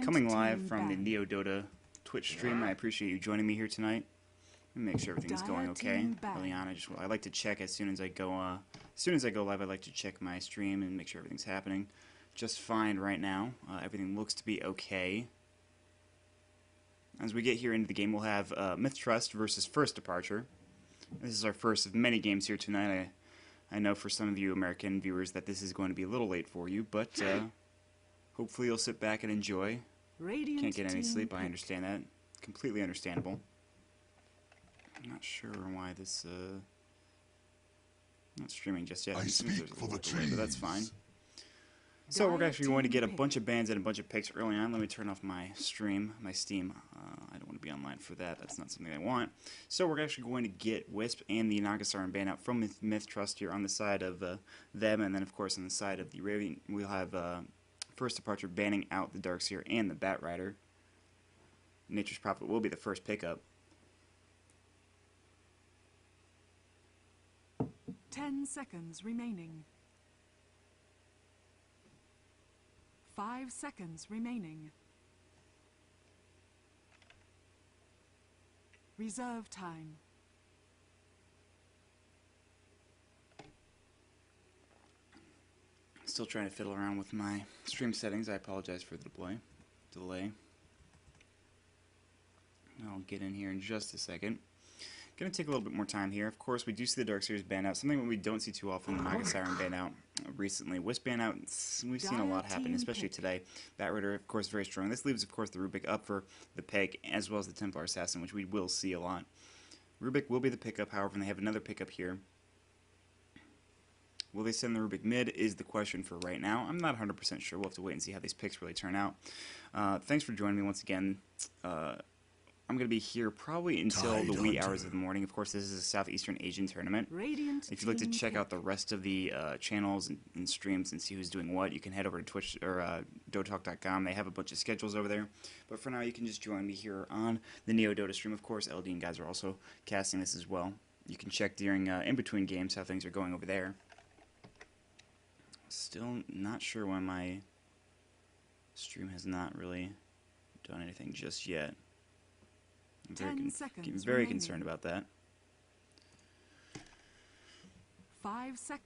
coming live from the NEODota Twitch stream. I appreciate you joining me here tonight. Let me make sure everything's going okay. Early on, I like to check as soon as I go live. I like to check my stream and make sure everything's happening just fine right now. Everything looks to be okay. As we get here into the game, we'll have MiTH Trust versus First Departure. This is our first of many games here tonight. I know for some of you American viewers that this is going to be a little late for you, but hopefully you'll sit back and enjoy. Can't get any sleep, I understand that. Completely understandable. I'm not sure why this not streaming just yet. I speak for the trees. But that's fine. So we're actually going to get a bunch of bans and a bunch of picks early on. Let me turn off my stream, my Steam. I don't want to be online for that. That's not something I want. So we're actually going to get Wisp and the Nagasar ban out from MiTH Trust here on the side of them, and then of course on the side of the Raven, we'll have First Departure banning out the Darkseer and the Bat Rider. Nature's Prophet will be the first pickup. 10 seconds remaining. 5 seconds remaining. Reserve time. Still trying to fiddle around with my stream settings. I apologize for the delay. I'll get in here in just a second. Going to take a little bit more time here. Of course, we do see the Darkseers ban out. Something that we don't see too often, the Nagasar ban out recently. Wisp ban out, we've seen a lot happen, especially today. Bat Rider, of course, very strong. This leaves, of course, the Rubik up for the pick, as well as the Templar Assassin, which we will see a lot. Rubik will be the pickup, however, and they have another pickup here. Will they send the Rubik mid is the question for right now. I'm not 100% sure. We'll have to wait and see how these picks really turn out. Thanks for joining me once again. I'm going to be here probably until the wee hours of the morning. Of course, this is a Southeastern Asian tournament. If you'd like to check out the rest of the channels and streams and see who's doing what, you can head over to Twitch or dotalk.com. They have a bunch of schedules over there. But for now, you can just join me here on the NeoDota stream. Of course, LD and guys are also casting this as well. You can check during in between games how things are going over there. Still not sure why my stream has not really done anything just yet. I'm very concerned about that. 5 seconds.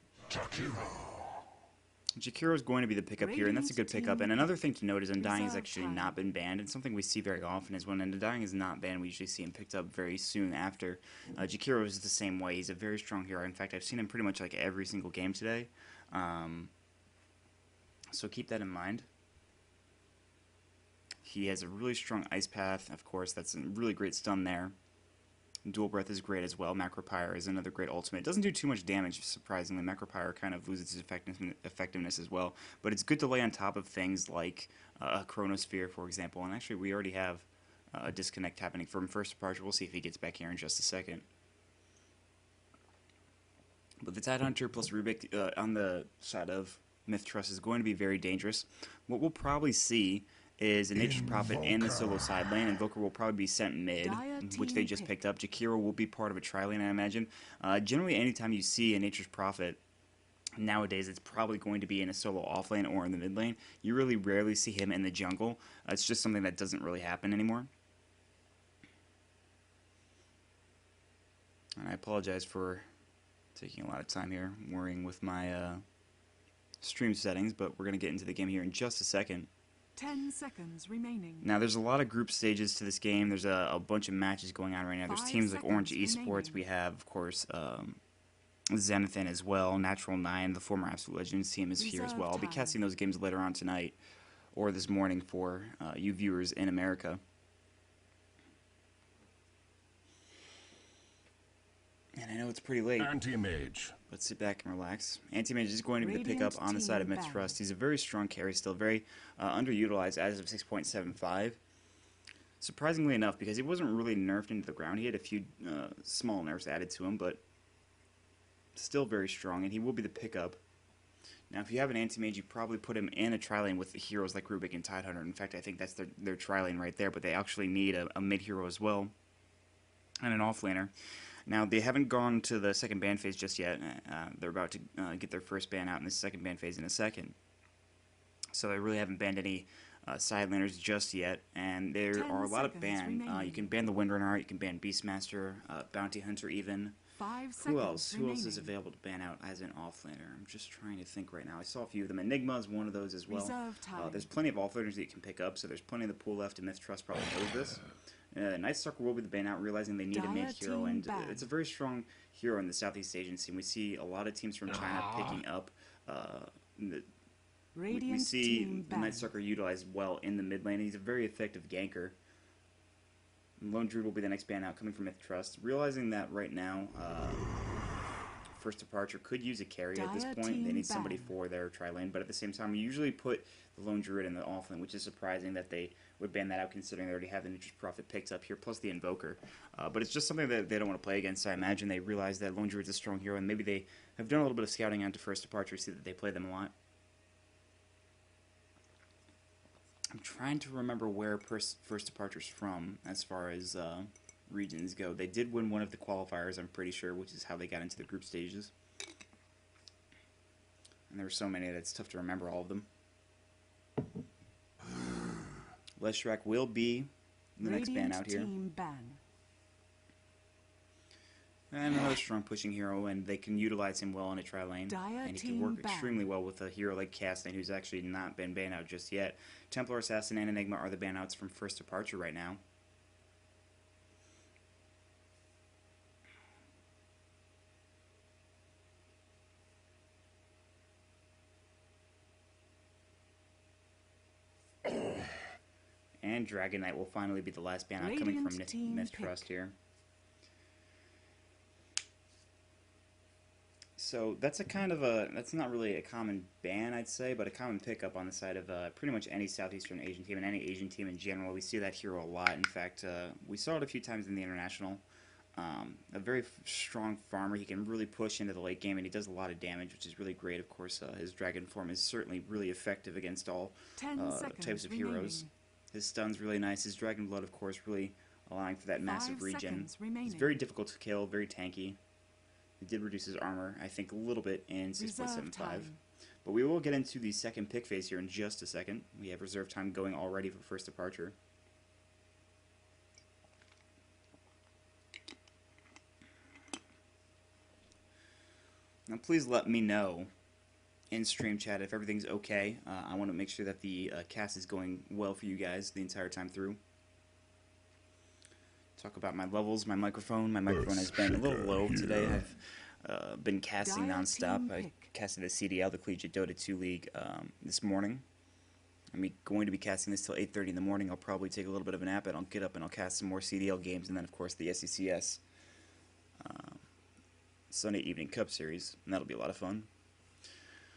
Jakiro is going to be the pickup here, and that's a good pickup. And another thing to note is Undying has actually not been banned, and something we see very often is when Undying is not banned, we usually see him picked up very soon after. Jakiro is the same way. He's a very strong hero. In fact, I've seen him pretty much like every single game today. So keep that in mind. He has a really strong Ice Path, of course, that's a really great stun there. Dual Breath is great as well. Macropyre is another great ultimate. It doesn't do too much damage, surprisingly. Macropyre kind of loses its effectiveness as well. But it's good to lay on top of things like a Chronosphere, for example. And actually, we already have a disconnect happening from First Departure. We'll see if he gets back here in just a second. But the Tidehunter plus Rubik on the side of MiTH Trust is going to be very dangerous. What we'll probably see is a Nature's Prophet and the solo side lane. Invoker will probably be sent mid, which they just picked up. Jakiro will be part of a tri-lane, I imagine. Generally, anytime you see a Nature's Prophet nowadays, it's probably going to be in a solo off lane or in the mid lane. You really rarely see him in the jungle. It's just something that doesn't really happen anymore. And I apologize for taking a lot of time here, worrying with my stream settings, but we're going to get into the game here in just a second. 10 seconds remaining. Now, there's a lot of group stages to this game. There's a bunch of matches going on right now. There's teams like Orange Esports. We have, of course, Zenithan as well. Natural 9, the former Absolute Legends team is here as well. I'll be casting those games later on tonight or this morning for you viewers in America. And I know it's pretty late. Anti-Mage. But sit back and relax. Anti-Mage is going to be the pickup on the side of MiTH Trust. He's a very strong carry, still very underutilized as of 6.75. Surprisingly enough, because he wasn't really nerfed into the ground. He had a few small nerfs added to him, but still very strong, and he will be the pickup. Now, if you have an Anti-Mage, you probably put him in a tri-lane with the heroes like Rubik and Tidehunter. In fact, I think that's their tri-lane right there, but they actually need a mid-hero as well, and an off-laner. Now, they haven't gone to the second ban phase just yet. They're about to get their first ban out in the second ban phase in a second. So they really haven't banned any side laners just yet, and there 10 are a lot of seconds ban. You remaining. can ban the Windrunner, you can ban Beastmaster, Bounty Hunter even. 5 seconds Who else? Who else is remaining. available to ban out as an offlaner? I'm just trying to think right now. I saw a few of them. Enigma is one of those as well. Reserve time. There's plenty of offlaners that you can pick up, so there's plenty of the pool left, and MiTH Trust probably knows this. Night Stalker will be the ban out, realizing they need a Dire mid-hero, team and ban. it's a very strong hero in the Southeast Asian scene. We see a lot of teams from China picking up. We Radiant see team the ban. Night Stalker utilized well in the mid lane. He's a very effective ganker. Lone Druid will be the next ban out, coming from MiTH Trust. Realizing that right now, First Departure could use a carry at this Dire point. They team need somebody ban. for their tri-lane, but at the same time, we usually put the Lone Druid in the off-lane, which is surprising that they would ban that out considering they already have the Nature's Prophet picked up here, plus the Invoker. But it's just something that they don't want to play against, so I imagine they realize that Lone Druid's a strong hero, and maybe they have done a little bit of scouting onto First Departure to see that they play them a lot. I'm trying to remember where First Departure's from as far as regions go. They did win one of the qualifiers, I'm pretty sure, which is how they got into the group stages. And there were so many that it's tough to remember all of them. Leshrac will be the next ban out here. Team ban. And another strong pushing hero, and they can utilize him well in a tri-lane. Dire And he can team work ban. extremely well with a hero like Castain, who's actually not been banned out just yet. Templar Assassin and Enigma are the ban outs from First Departure right now. And Dragon Knight will finally be the last ban out, coming from Radiant team MiTH pick. Trust here. So that's that's not really a common ban, I'd say, but a common pickup on the side of pretty much any Southeastern Asian team and any Asian team in general. We see that hero a lot. In fact, we saw it a few times in the International. A very strong farmer. He can really push into the late game, and he does a lot of damage, which is really great. Of course, his Dragon form is certainly really effective against all 10 seconds types of remaining. heroes. His stun's really nice. His Dragon Blood, of course, really allowing for that massive 5 regen. seconds He's remaining. very difficult to kill, very tanky. He did reduce his armor, I think, a little bit in 6.75. time. But we will get into the second pick phase here in just a second. We have reserve time going already for First Departure. Now please let me know in stream chat if everything's okay. I want to make sure that the cast is going well for you guys the entire time through. Talk about my levels, my microphone. My microphone has been a little low today. I've been casting Dire nonstop. team I pick. casted the CDL, the Collegiate Dota 2 League, this morning. I'm going to be casting this till 8:30 in the morning. I'll probably take a little bit of a nap, and I'll get up and I'll cast some more CDL games, and then of course the SECS Sunday Evening Cup Series, and that'll be a lot of fun.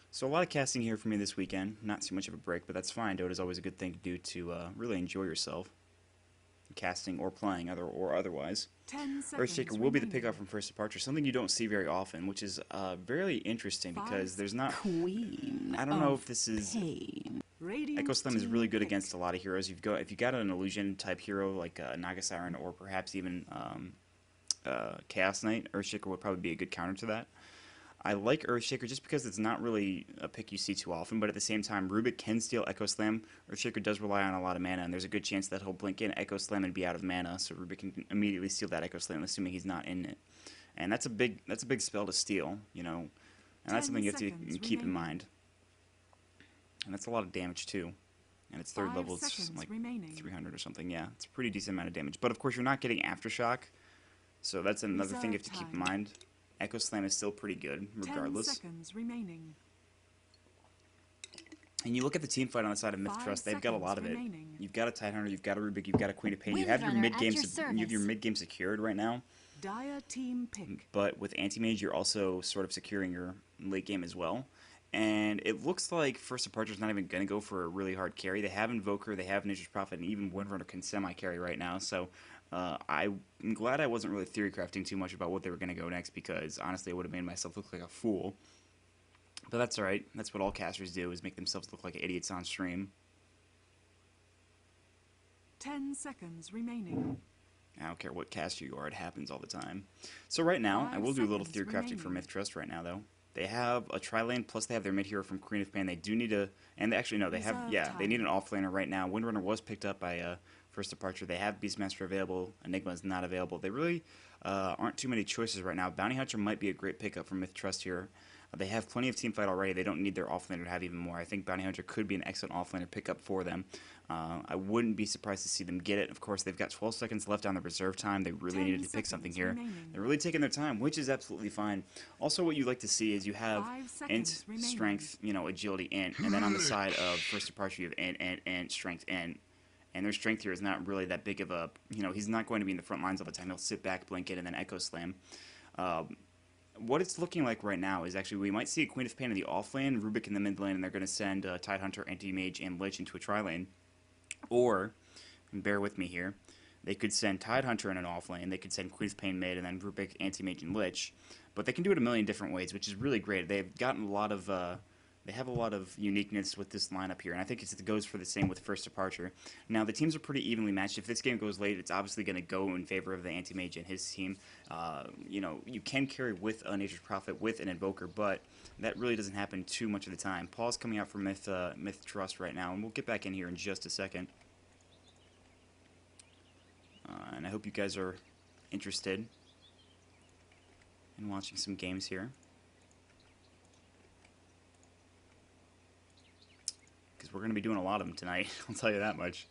So a lot of casting here for me this weekend. Not too much of a break, but that's fine. Dota's always a good thing to do to really enjoy yourself, casting or playing, or otherwise. 10 seconds Earthshaker will be the remaining. pickup from First Departure, something you don't see very often, which is very interesting because there's not. Queen. I don't know if this is. Pain. Radiant Echo Slim is team really good pick. against a lot of heroes. If you got an illusion type hero like Naga Siren or perhaps even Chaos Knight, Earthshaker would probably be a good counter to that. I like Earthshaker just because it's not really a pick you see too often, but at the same time, Rubik can steal Echo Slam. Earthshaker does rely on a lot of mana, and there's a good chance that he'll blink in Echo Slam and be out of mana, so Rubik can immediately steal that Echo Slam, assuming he's not in it. And that's a big spell to steal, you know, and that's 10 something you have to seconds keep in remaining. mind. And that's a lot of damage too. And it's third 5 level, it's seconds like remaining. 300 or something. Yeah, it's a pretty decent amount of damage. But of course, you're not getting Aftershock, so that's another thing you have to keep in Reserve time. mind. Echo Slam is still pretty good, 10 regardless. seconds remaining. And you look at the team fight on the side of MiTH 5 Trust; they've got a lot of seconds it. remaining. You've got a Tidehunter, you've got a Rubik, you've got a Queen of Pain. You have your Windrunner mid at game, your you have your service. mid game secured right now. Dire team pick. But with Anti-Mage, you're also sort of securing your late game as well. And it looks like First Departure's not even going to go for a really hard carry. They have Invoker, they have Nature's Prophet, and even Windrunner can semi-carry right now. So I'm glad I wasn't really theory crafting too much about what they were going to go next, because honestly I would have made myself look like a fool. But that's alright. That's what all casters do, is make themselves look like idiots on stream. 10 seconds remaining. I don't care what caster you are, it happens all the time. So right now, I 5 will do a little seconds theory crafting for remaining. MiTH Trust right now, though. They have a tri-lane, plus they have their mid-hero from Queen of Pain. They do need a... And actually, no, they have... Yeah, they need an off-laner right now. Windrunner was picked up by First Departure. They have Beastmaster available. Enigma is not available. They really aren't too many choices right now. Bounty Hunter might be a great pickup for MiTH Trust here. They have plenty of teamfight already. They don't need their offlaner to have even more. I think Bounty Hunter could be an excellent offlaner pickup for them. I wouldn't be surprised to see them get it. Of course, they've got 12 seconds left on the reserve time. They really needed to pick something here. They're really taking their time, which is absolutely fine. Also, what you like to see is you have int, strength, agility, int, and then on the side of First Departure, you have int, strength, int. And their strength here is not really that big of a, he's not going to be in the front lines all the time. He'll sit back, blink it, and then Echo Slam. What it's looking like right now is actually we might see a Queen of Pain in the off lane, Rubik in the mid lane, and they're going to send Tidehunter, Anti-Mage, and Lich into a tri-lane. Or, and bear with me here, they could send Tidehunter in an off lane, they could send Queen of Pain mid, and then Rubik, Anti-Mage, and Lich. But they can do it a million different ways, which is really great. They've gotten a lot of... They have a lot of uniqueness with this lineup here, and I think it goes for the same with First Departure. Now, the teams are pretty evenly matched. If this game goes late, it's obviously going to go in favor of the Anti-Mage and his team. You can carry with a Nature's Prophet, with an Invoker, but that really doesn't happen too much of the time. Paul's coming out for MiTH Trust right now, and we'll get back in here in just a second. And I hope you guys are interested in watching some games here, because we're going to be doing a lot of them tonight. I'll tell you that much.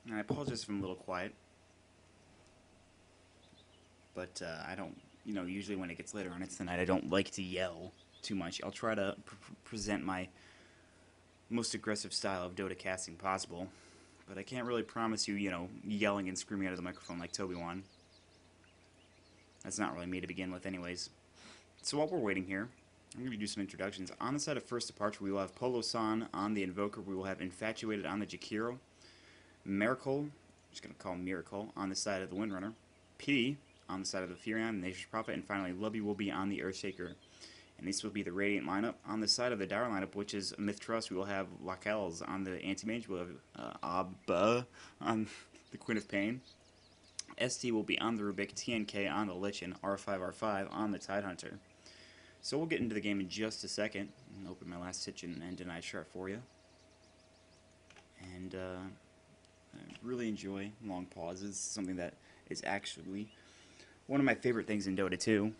And I apologize if I'm a little quiet, but I don't, usually when it gets later on it's the night, I don't like to yell too much. I'll try to present my most aggressive style of Dota casting possible. But I can't really promise you, yelling and screaming out of the microphone like Toby won. That's not really me to begin with anyways. So while we're waiting here, I'm going to do some introductions. On the side of First Departure, we will have Polo-san on the Invoker. We will have Infatuated on the Jakiro. Miracle, I'm just going to call him Miracle, on the side of the Windrunner. P on the side of the Furion, the Nature's Prophet. And finally, Lubby will be on the Earthshaker. And this will be the Radiant lineup. On the side of the Dire lineup, which is MiTH Trust, we will have Lakels on the Anti-Mage. We'll have Abba on the Queen of Pain. ST will be on the Rubik, TNK on the Lich, and R5R5 on the Tidehunter. So we'll get into the game in just a second. I'll open my last Stitch and Denied chart for you. And I really enjoy long pauses. Something that is actually one of my favorite things in Dota 2.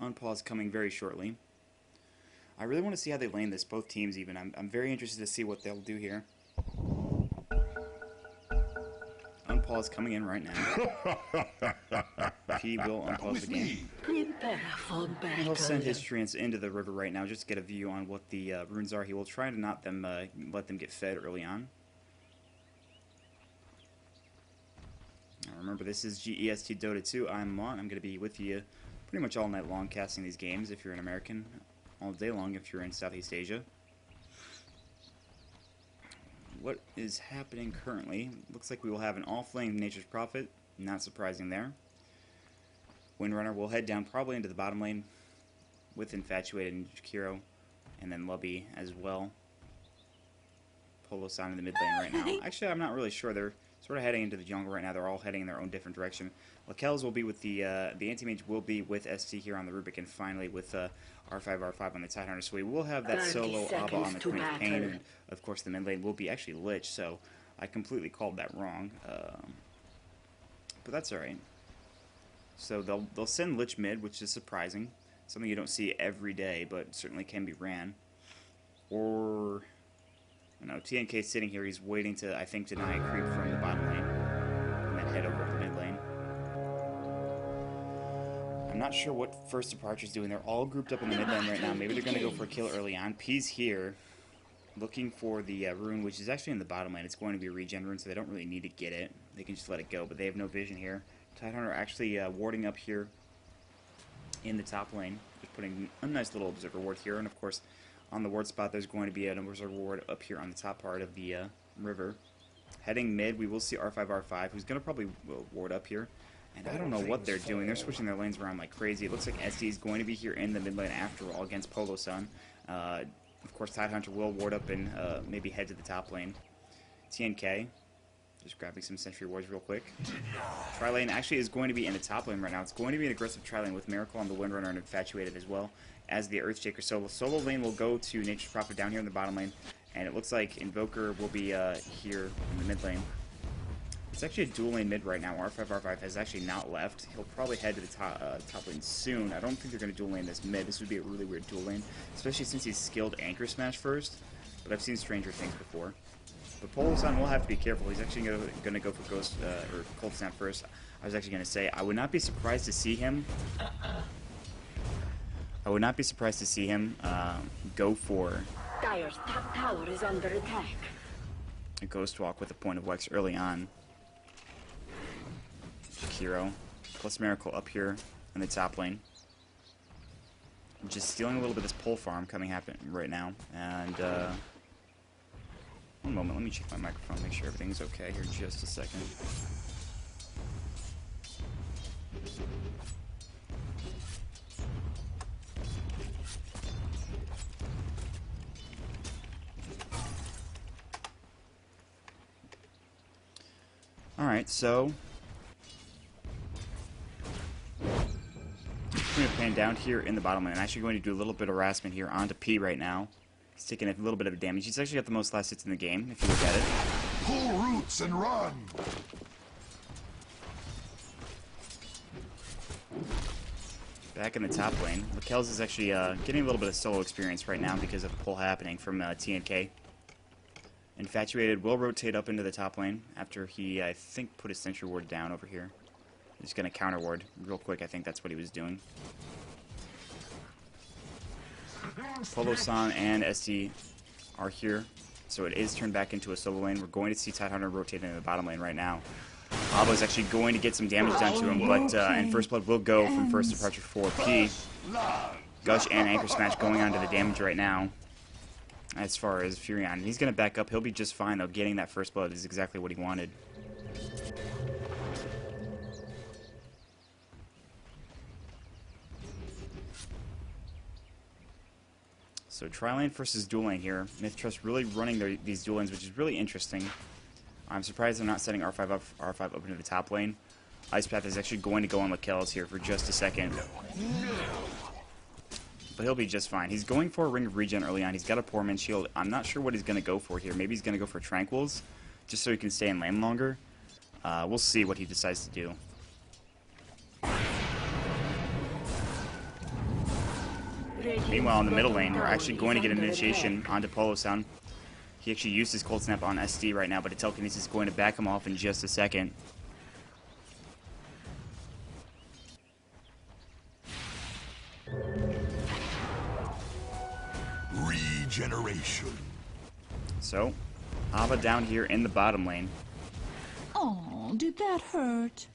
Unpause coming very shortly. I really want to see how they lane this, both teams even. I'm very interested to see what they'll do here. Unpause coming in right now. P will unpause the game. He'll send his treants into the river right now just to get a view on what the runes are. He will try to not let them get fed early on. Now remember, this is GEST Dota 2. I'm Maut. I'm going to be with you pretty much all night long casting these games if you're an American, all day long if you're in Southeast Asia. What is happening currently? Looks like we will have an off-lane Nature's Prophet, not surprising there. Windrunner will head down probably into the bottom lane with Infatuated and Jakiro, and then Lubby as well. Polo-san in the mid lane right now. Actually, I'm not really sure. They're sort of heading into the jungle right now. They're all heading in their own different direction. Lakels will be with the Anti-Mage will be with ST here on the Rubik, and finally with R5R5 on the Tidehunter. So we will have that solo Abba on the Queen of Pain, and of course the mid lane will be actually Lich, so I completely called that wrong. But that's alright. So they'll send Lich mid, which is surprising. Something you don't see every day, but certainly can be ran. Or... TNK sitting here, he's waiting to, I think, deny a creep from the bottom lane, and then head over to the mid lane. I'm not sure what First Departure's doing. They're all grouped up in the mid lane right now. Maybe they're going to go for a kill early on. P's here, looking for the rune, which is actually in the bottom lane. It's going to be a regen rune, so they don't really need to get it. They can just let it go, but they have no vision here. Tidehunter actually warding up here in the top lane, just putting a nice little observer ward here, and of course, on the ward spot, there's going to be an observer ward up here on the top part of the river. Heading mid, we will see R5R5, who's going to probably ward up here. And I don't know what they're doing. They're switching their lanes around like crazy. It looks like SD is going to be here in the mid lane after all against Polo-san. Of course, Tidehunter will ward up and maybe head to the top lane. TNK, just grabbing some sentry wards real quick. Tri-lane actually is going to be in the top lane right now. It's going to be an aggressive tri-lane with Miracle on the Windrunner and Infatuated as well as the Earthshaker. So the solo lane will go to Nature's Prophet down here in the bottom lane. And it looks like Invoker will be here in the mid lane. It's actually a dual lane mid right now. R5 has actually not left. He'll probably head to the top lane soon. I don't think they're going to dual lane this mid. This would be a really weird dual lane, especially since he's skilled Anchor Smash first. But I've seen stranger things before. But Polo-san will have to be careful. He's actually going to go for Ghost or Cold Snap first. I was actually going to say I would not be surprised to see him. I would not be surprised to see him go for Dire's top tower is under attack. a Ghost Walk with a Point of Wax early on. Hero plus Miracle up here in the top lane. Just stealing a little bit of this pull farm happen right now. And one moment, let me check my microphone, make sure everything's okay here just a second. Alright, so I'm going to pan down here in the bottom lane. I'm actually going to do a little bit of harassment here onto P right now. He's taking a little bit of damage. He's actually got the most last hits in the game, if you look at it. Pull roots and run! Back in the top lane. Lakel's is actually getting a little bit of solo experience right now because of the pull happening from TNK. Infatuated will rotate up into the top lane after he, I think, put his sentry ward down over here. He's going to counter ward real quick. I think that's what he was doing. Polo-san and ST are here, so it is turned back into a solo lane. We're going to see Tidehunter rotate into the bottom lane right now. Abo is actually going to get some damage done to him, but and First Blood will go from first departure for P. Gush and Anchor Smash going on to the damage right now. As far as Furion, he's going to back up. He'll be just fine, though. Getting that First Blood is exactly what he wanted. So tri-lane versus dual lane here. MiTH Trust really running these dual lanes, which is really interesting. I'm surprised they're not setting R5 up into the top lane. Ice Path is actually going to go on Lakel's here for just a second. But he'll be just fine. He's going for a Ring of Regen early on. He's got a Poor Man's Shield. I'm not sure what he's going to go for here. Maybe he's going to go for Tranquils, just so he can stay in lane longer. We'll see what he decides to do. Meanwhile, in the middle lane, we're actually going to get an initiation onto Polo-san. He actually used his Cold Snap on SD right now, but Telekinesis is going to back him off in just a second. Regeneration. So, Ava down here in the bottom lane. Oh, did that hurt?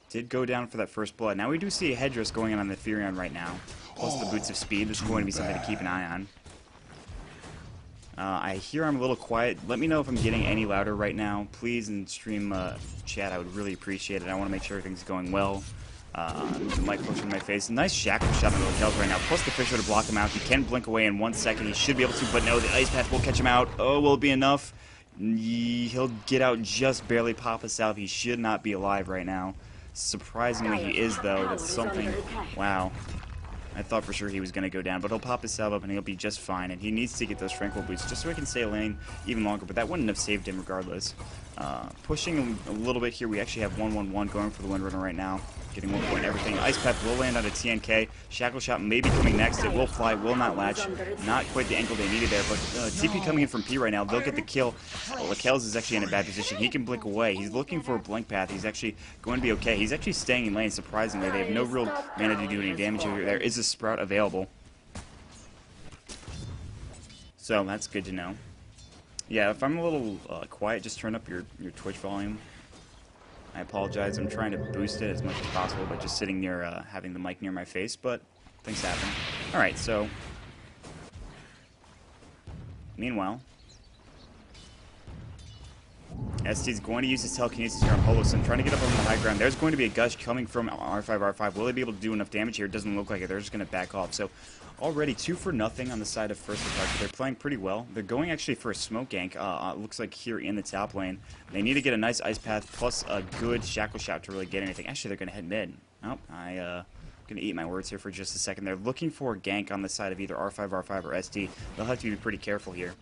Did go down for that First Blood. Now we do see a headdress going on the Furion right now. Plus the Boots of Speed, which is going to be something to keep an eye on. I hear I'm a little quiet. Let me know if I'm getting any louder right now. Please, in stream chat, I would really appreciate it. I want to make sure everything's going well. The mic closer to my face. Nice shackle shot on the Lakel's right now. Plus the Fisher to block him out. He can blink away in 1 second. He should be able to, but no, the Ice Path will catch him out. Oh, will it be enough? He'll get out just barely. Pop us out. He should not be alive right now. Surprisingly, he is, though. That's something. Wow. I thought for sure he was going to go down, but he'll pop his salve up and he'll be just fine. And he needs to get those Tranquil Boots just so he can stay lane even longer, but that wouldn't have saved him regardless. Pushing a little bit here, we actually have 1-1-1 going for the Windrunner right now. Getting 1 point everything. Ice Path will land on a TNK. Shackle Shot may be coming next. It will fly, will not latch. Not quite the angle they needed there, but TP coming in from P right now. They'll get the kill. Lakel's is actually in a bad position. He can blink away. He's looking for a blink path. He's actually going to be okay. He's actually staying in lane, surprisingly. They have no real mana to do any damage here. There is a Sprout available. So that's good to know. Yeah, if I'm a little quiet, just turn up your Twitch volume. I apologize. I'm trying to boost it as much as possible by just sitting near, having the mic near my face, but things happen. Alright, so meanwhile, SD's going to use his telekinesis here on Holosun, trying to get up on the high ground. There's going to be a gush coming from R5. Will they be able to do enough damage here? It doesn't look like it. They're just going to back off. So already 2 for nothing on the side of First Departure. They're playing pretty well. They're going actually for a smoke gank. Looks like here in the top lane. They need to get a nice ice path plus a good shackle shot to really get anything. Actually, they're going to head mid. Oh, I'm going to eat my words here for just a second. They're looking for a gank on the side of either R5 or SD. They'll have to be pretty careful here.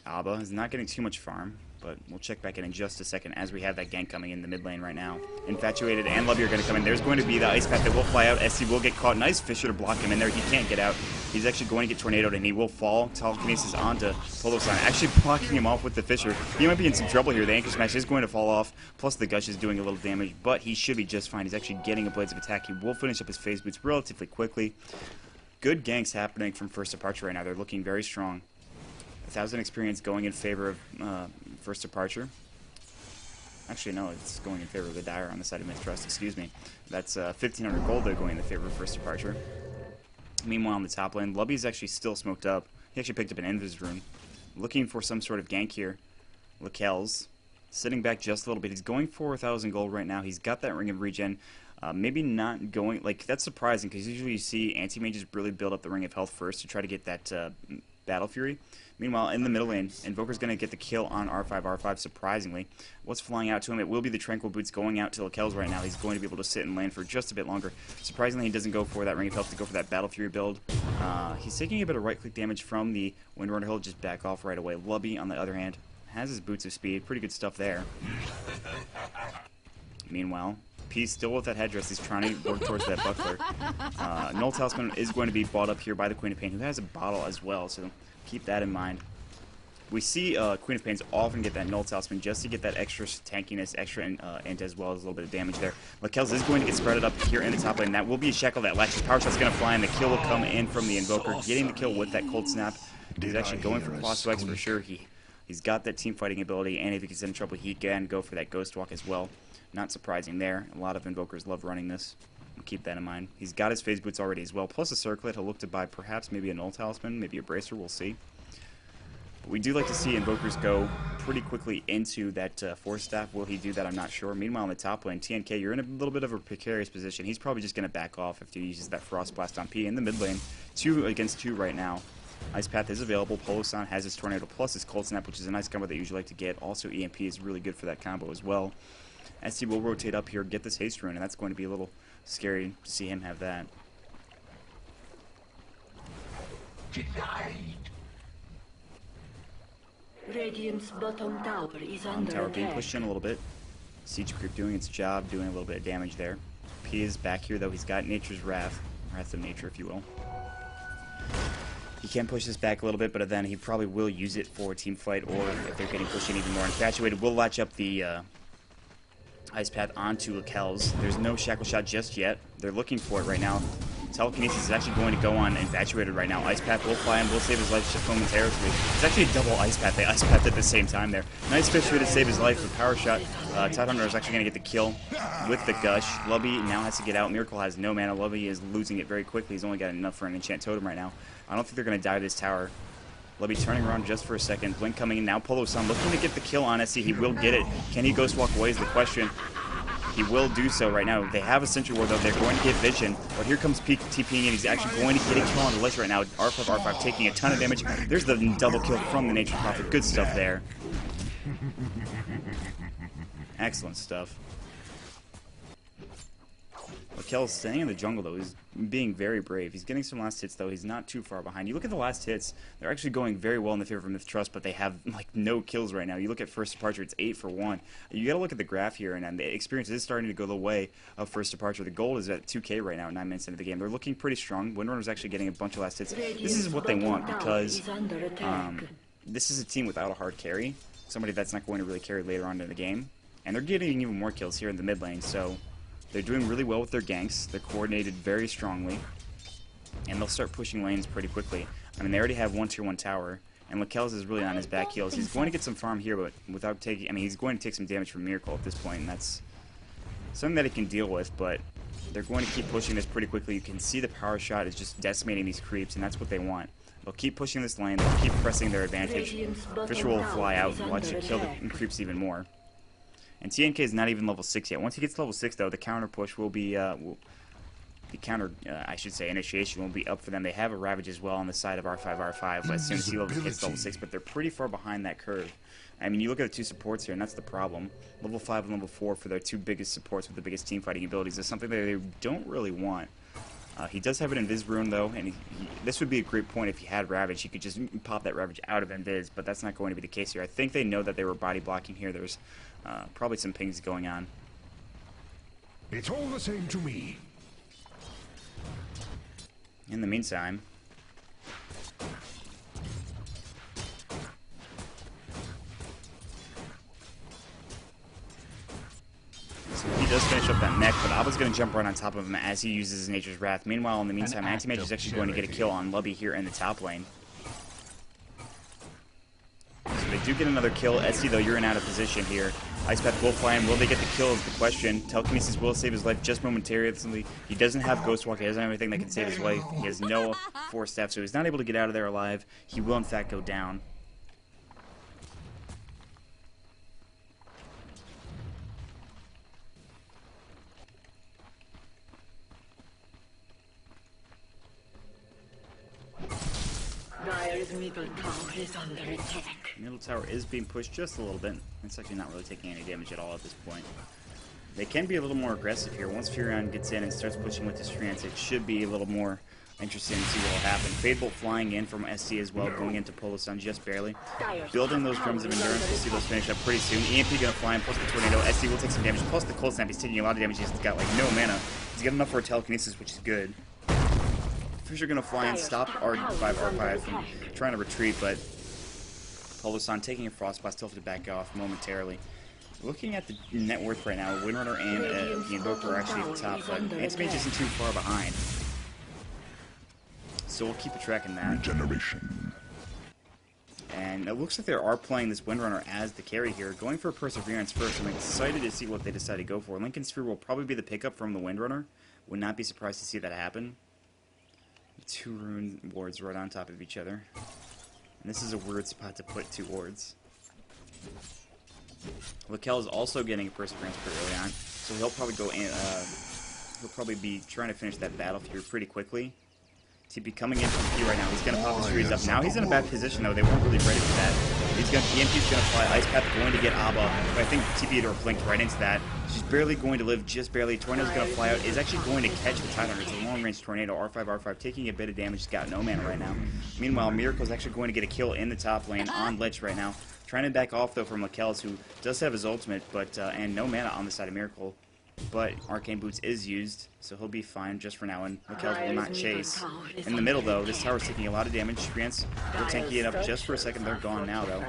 Abba is not getting too much farm, but we'll check back in just a second as we have that gank coming in the mid lane right now. Infatuated and Lovey are going to come in. There's going to be the ice path that will fly out. SC will get caught. Nice Fisher to block him in there. He can't get out. He's actually going to get tornadoed, and he will fall. Telekinesis onto Polosan, actually blocking him off with the Fisher. He might be in some trouble here. The Anchor Smash is going to fall off, plus the Gush is doing a little damage, but he should be just fine. He's actually getting a Blades of Attack. He will finish up his Phase Boots relatively quickly. Good ganks happening from First Departure right now. They're looking very strong. 1,000 experience going in favor of First Departure. Actually, no, it's going in favor of the Dire on the side of Mistrust, excuse me. That's 1,500 gold, though, going in the favor of First Departure. Meanwhile, on the top lane, Lubby's actually still smoked up. He actually picked up an Invis rune. Looking for some sort of gank here. Lakel's sitting back just a little bit. He's going for 1,000 gold right now. He's got that Ring of Regen. Maybe not going... Like, that's surprising, because usually you see anti-mages really build up the Ring of Health first to try to get that Battle Fury. Meanwhile, in the middle lane, Invoker's going to get the kill on R5, surprisingly. What's flying out to him? It will be the Tranquil Boots going out to Lakel's right now. He's going to be able to sit in lane for just a bit longer. Surprisingly, he doesn't go for that Ring of Health to go for that Battle Fury build. He's taking a bit of right-click damage from the Windrunner. He'll just back off right away. Lubby, on the other hand, has his Boots of Speed. Pretty good stuff there. Meanwhile, P's still with that headdress. He's trying to work towards that buckler. Null Talisman is going to be bought up here by the Queen of Pain, who has a bottle as well, so keep that in mind. We see Queen of Pains often get that Null Talisman just to get that extra tankiness, extra int as well as a little bit of damage there. Lakel's is going to get spreaded up here in the top lane. That will be a shackle that latches. Power Shot's going to fly, and the kill will come in from the Invoker, getting the kill with that Cold Snap. He's actually going for Claw Swags for sure. He's got that team fighting ability, and if he gets in trouble, he can go for that Ghost Walk as well. Not surprising there. A lot of Invokers love running this. Keep that in mind. He's got his Phase Boots already as well, plus a Circlet. He'll look to buy perhaps maybe a Null Talisman, maybe a Bracer. We'll see. But we do like to see Invokers go pretty quickly into that Force Staff. Will he do that? I'm not sure. Meanwhile, in the top lane, TNK, you're in a little bit of a precarious position. He's probably just going to back off after he uses that Frost Blast on P. In the mid lane, 2 against 2 right now. Ice Path is available. Polosan has his Tornado plus his Cold Snap, which is a nice combo that you usually like to get. Also, EMP is really good for that combo as well. SC will rotate up here, get this Haste Rune, and that's going to be a little scary to see him have that. Radiant's bottom tower is under Tower being attack. pushed in a little bit. Siege Creep doing its job, doing a little bit of damage there. P is back here, though. He's got Nature's Wrath. Wrath of Nature, if you will. He can push this back a little bit, but then he probably will use it for a team fight, or if they're getting pushed in even more. Infatuated will latch up the Ice Path onto Lakel's. There's no Shackle Shot just yet. They're looking for it right now. Telekinesis is actually going to go on Infatuated right now. Ice Path will fly and will save his life just momentarily. It's actually a double Ice Path. They Ice Path at the same time there. Nice Fisher to save his life with Power Shot. Tidehunter is actually going to get the kill with the Gush. Lubby now has to get out. Miracle has no mana. Lubby is losing it very quickly. He's only got enough for an Enchant Totem right now. I don't think they're going to die to this tower. Lubby turning around just for a second. Blink coming in now. Polosan looking to get the kill on SC. He will get it. Can he Ghost Walk away is the question. He will do so right now. They have a Sentry Ward, though. They're going to get Vision. But here comes Peak TPing, and he's actually going to get a kill on the Lich right now. R5 taking a ton of damage. There's the double kill from the Nature Prophet. Good stuff there. Excellent stuff. Lakel's staying in the jungle, though. He's being very brave. He's getting some last hits, though. He's not too far behind. You look at the last hits, they're actually going very well in the favor of MiTH Trust, but they have, like, no kills right now. You look at First Departure, it's 8 for 1. You gotta look at the graph here, and the experience is starting to go the way of First Departure. The gold is at 2k right now, 9 minutes into the game. They're looking pretty strong. Windrunner's actually getting a bunch of last hits. This is what they want, because this is a team without a hard carry. Somebody that's not going to really carry later on in the game. And they're getting even more kills here in the mid lane, so they're doing really well with their ganks. They're coordinated very strongly. And they'll start pushing lanes pretty quickly. I mean, they already have one tier 1 tower. And Lakel's is really on his back heels. He's going to get some farm here, but without taking... I mean, he's going to take some damage from Miracle at this point, and that's something that he can deal with, but they're going to keep pushing this pretty quickly. You can see the Power Shot is just decimating these creeps, and that's what they want. They'll keep pushing this lane. They'll keep pressing their advantage. Radiant's bottom Fisher will tower fly out is and watch under it kill attack. the creeps even more. And TNK is not even level 6 yet. Once he gets to level 6, though, the counter push will be, the counter, I should say, initiation will be up for them. They have a Ravage as well on the side of R5, as soon as he gets level 6, but they're pretty far behind that curve. I mean, you look at the two supports here, and that's the problem. Level 5 and level 4 for their two biggest supports with the biggest team fighting abilities is something that they don't really want. He does have an Invis rune, though, and this would be a great point if he had Ravage. He could just pop that Ravage out of Invis, but that's not going to be the case here. I think they know that they were body blocking here. There's probably some pings going on. It's all the same to me. In the meantime, so he does finish up that mech, but Abba's going to jump right on top of him as he uses his Nature's Wrath. Meanwhile, in the meantime, Anti-Mage is actually going to get a kill on Lubby here in the top lane. So they do get another kill. SC, though, you're in out of position here. Ice Path will fly in. Will they get the kill is the question. Telekinesis will save his life just momentarily. He doesn't have Ghost Walk. He doesn't have anything that can save his life. He has no Force Staff, so he's not able to get out of there alive. He will, in fact, go down. Dire's middle tower is under attack. Middle tower is being pushed just a little bit. It's actually not really taking any damage at all at this point. They can be a little more aggressive here. Once Furion gets in and starts pushing with his strengths, it should be a little more interesting to see what will happen. Fadebolt flying in from SC as well, going into Polosun just barely. Building those drums of endurance, we'll see those finish up pretty soon. EMP gonna fly in, plus the tornado. SC will take some damage, plus the cold snap. He's taking a lot of damage. He's got like no mana. He's got enough for a telekinesis, which is good. Fisher gonna fly and stop R5 from trying to retreat, but Polosun taking a Frostblast, tilted back off momentarily. Looking at the net worth right now, Windrunner and the Invoker are actually at the top, but Anti-Mage isn't too far behind. So we'll keep a track in that. Regeneration. And it looks like they are playing this Windrunner as the carry here, going for Perseverance first. I'm excited to see what they decide to go for. Lincoln Sphere will probably be the pickup from the Windrunner. Would not be surprised to see that happen. Two rune wards right on top of each other. And this is a weird spot to put two wards. Lakel is also getting a Perseverance pretty early on, so he'll probably go in, he'll probably be trying to finish that battle here pretty quickly. TP coming in from P right now. He's going to pop his trees up. Now he's in a bad position, though. They weren't really ready for that. EMP's going to fly. Ice Path going to get Abba. But I think TP or blinked right into that. She's barely going to live, just barely. Tornado's going to fly out. Is actually going to catch the Tidehunter. It's a long-range tornado. R5, taking a bit of damage. He's got no mana right now. Meanwhile, Miracle's actually going to get a kill in the top lane on Lich right now. Trying to back off, though, from Lakel's, who does have his ultimate, but and no mana on the side of Miracle. But Arcane Boots is used, so he'll be fine just for now, and Lakel's will not chase. In the middle, though, this tower's taking a lot of damage. Treants will tanky it up just for a second. They're gone now, though.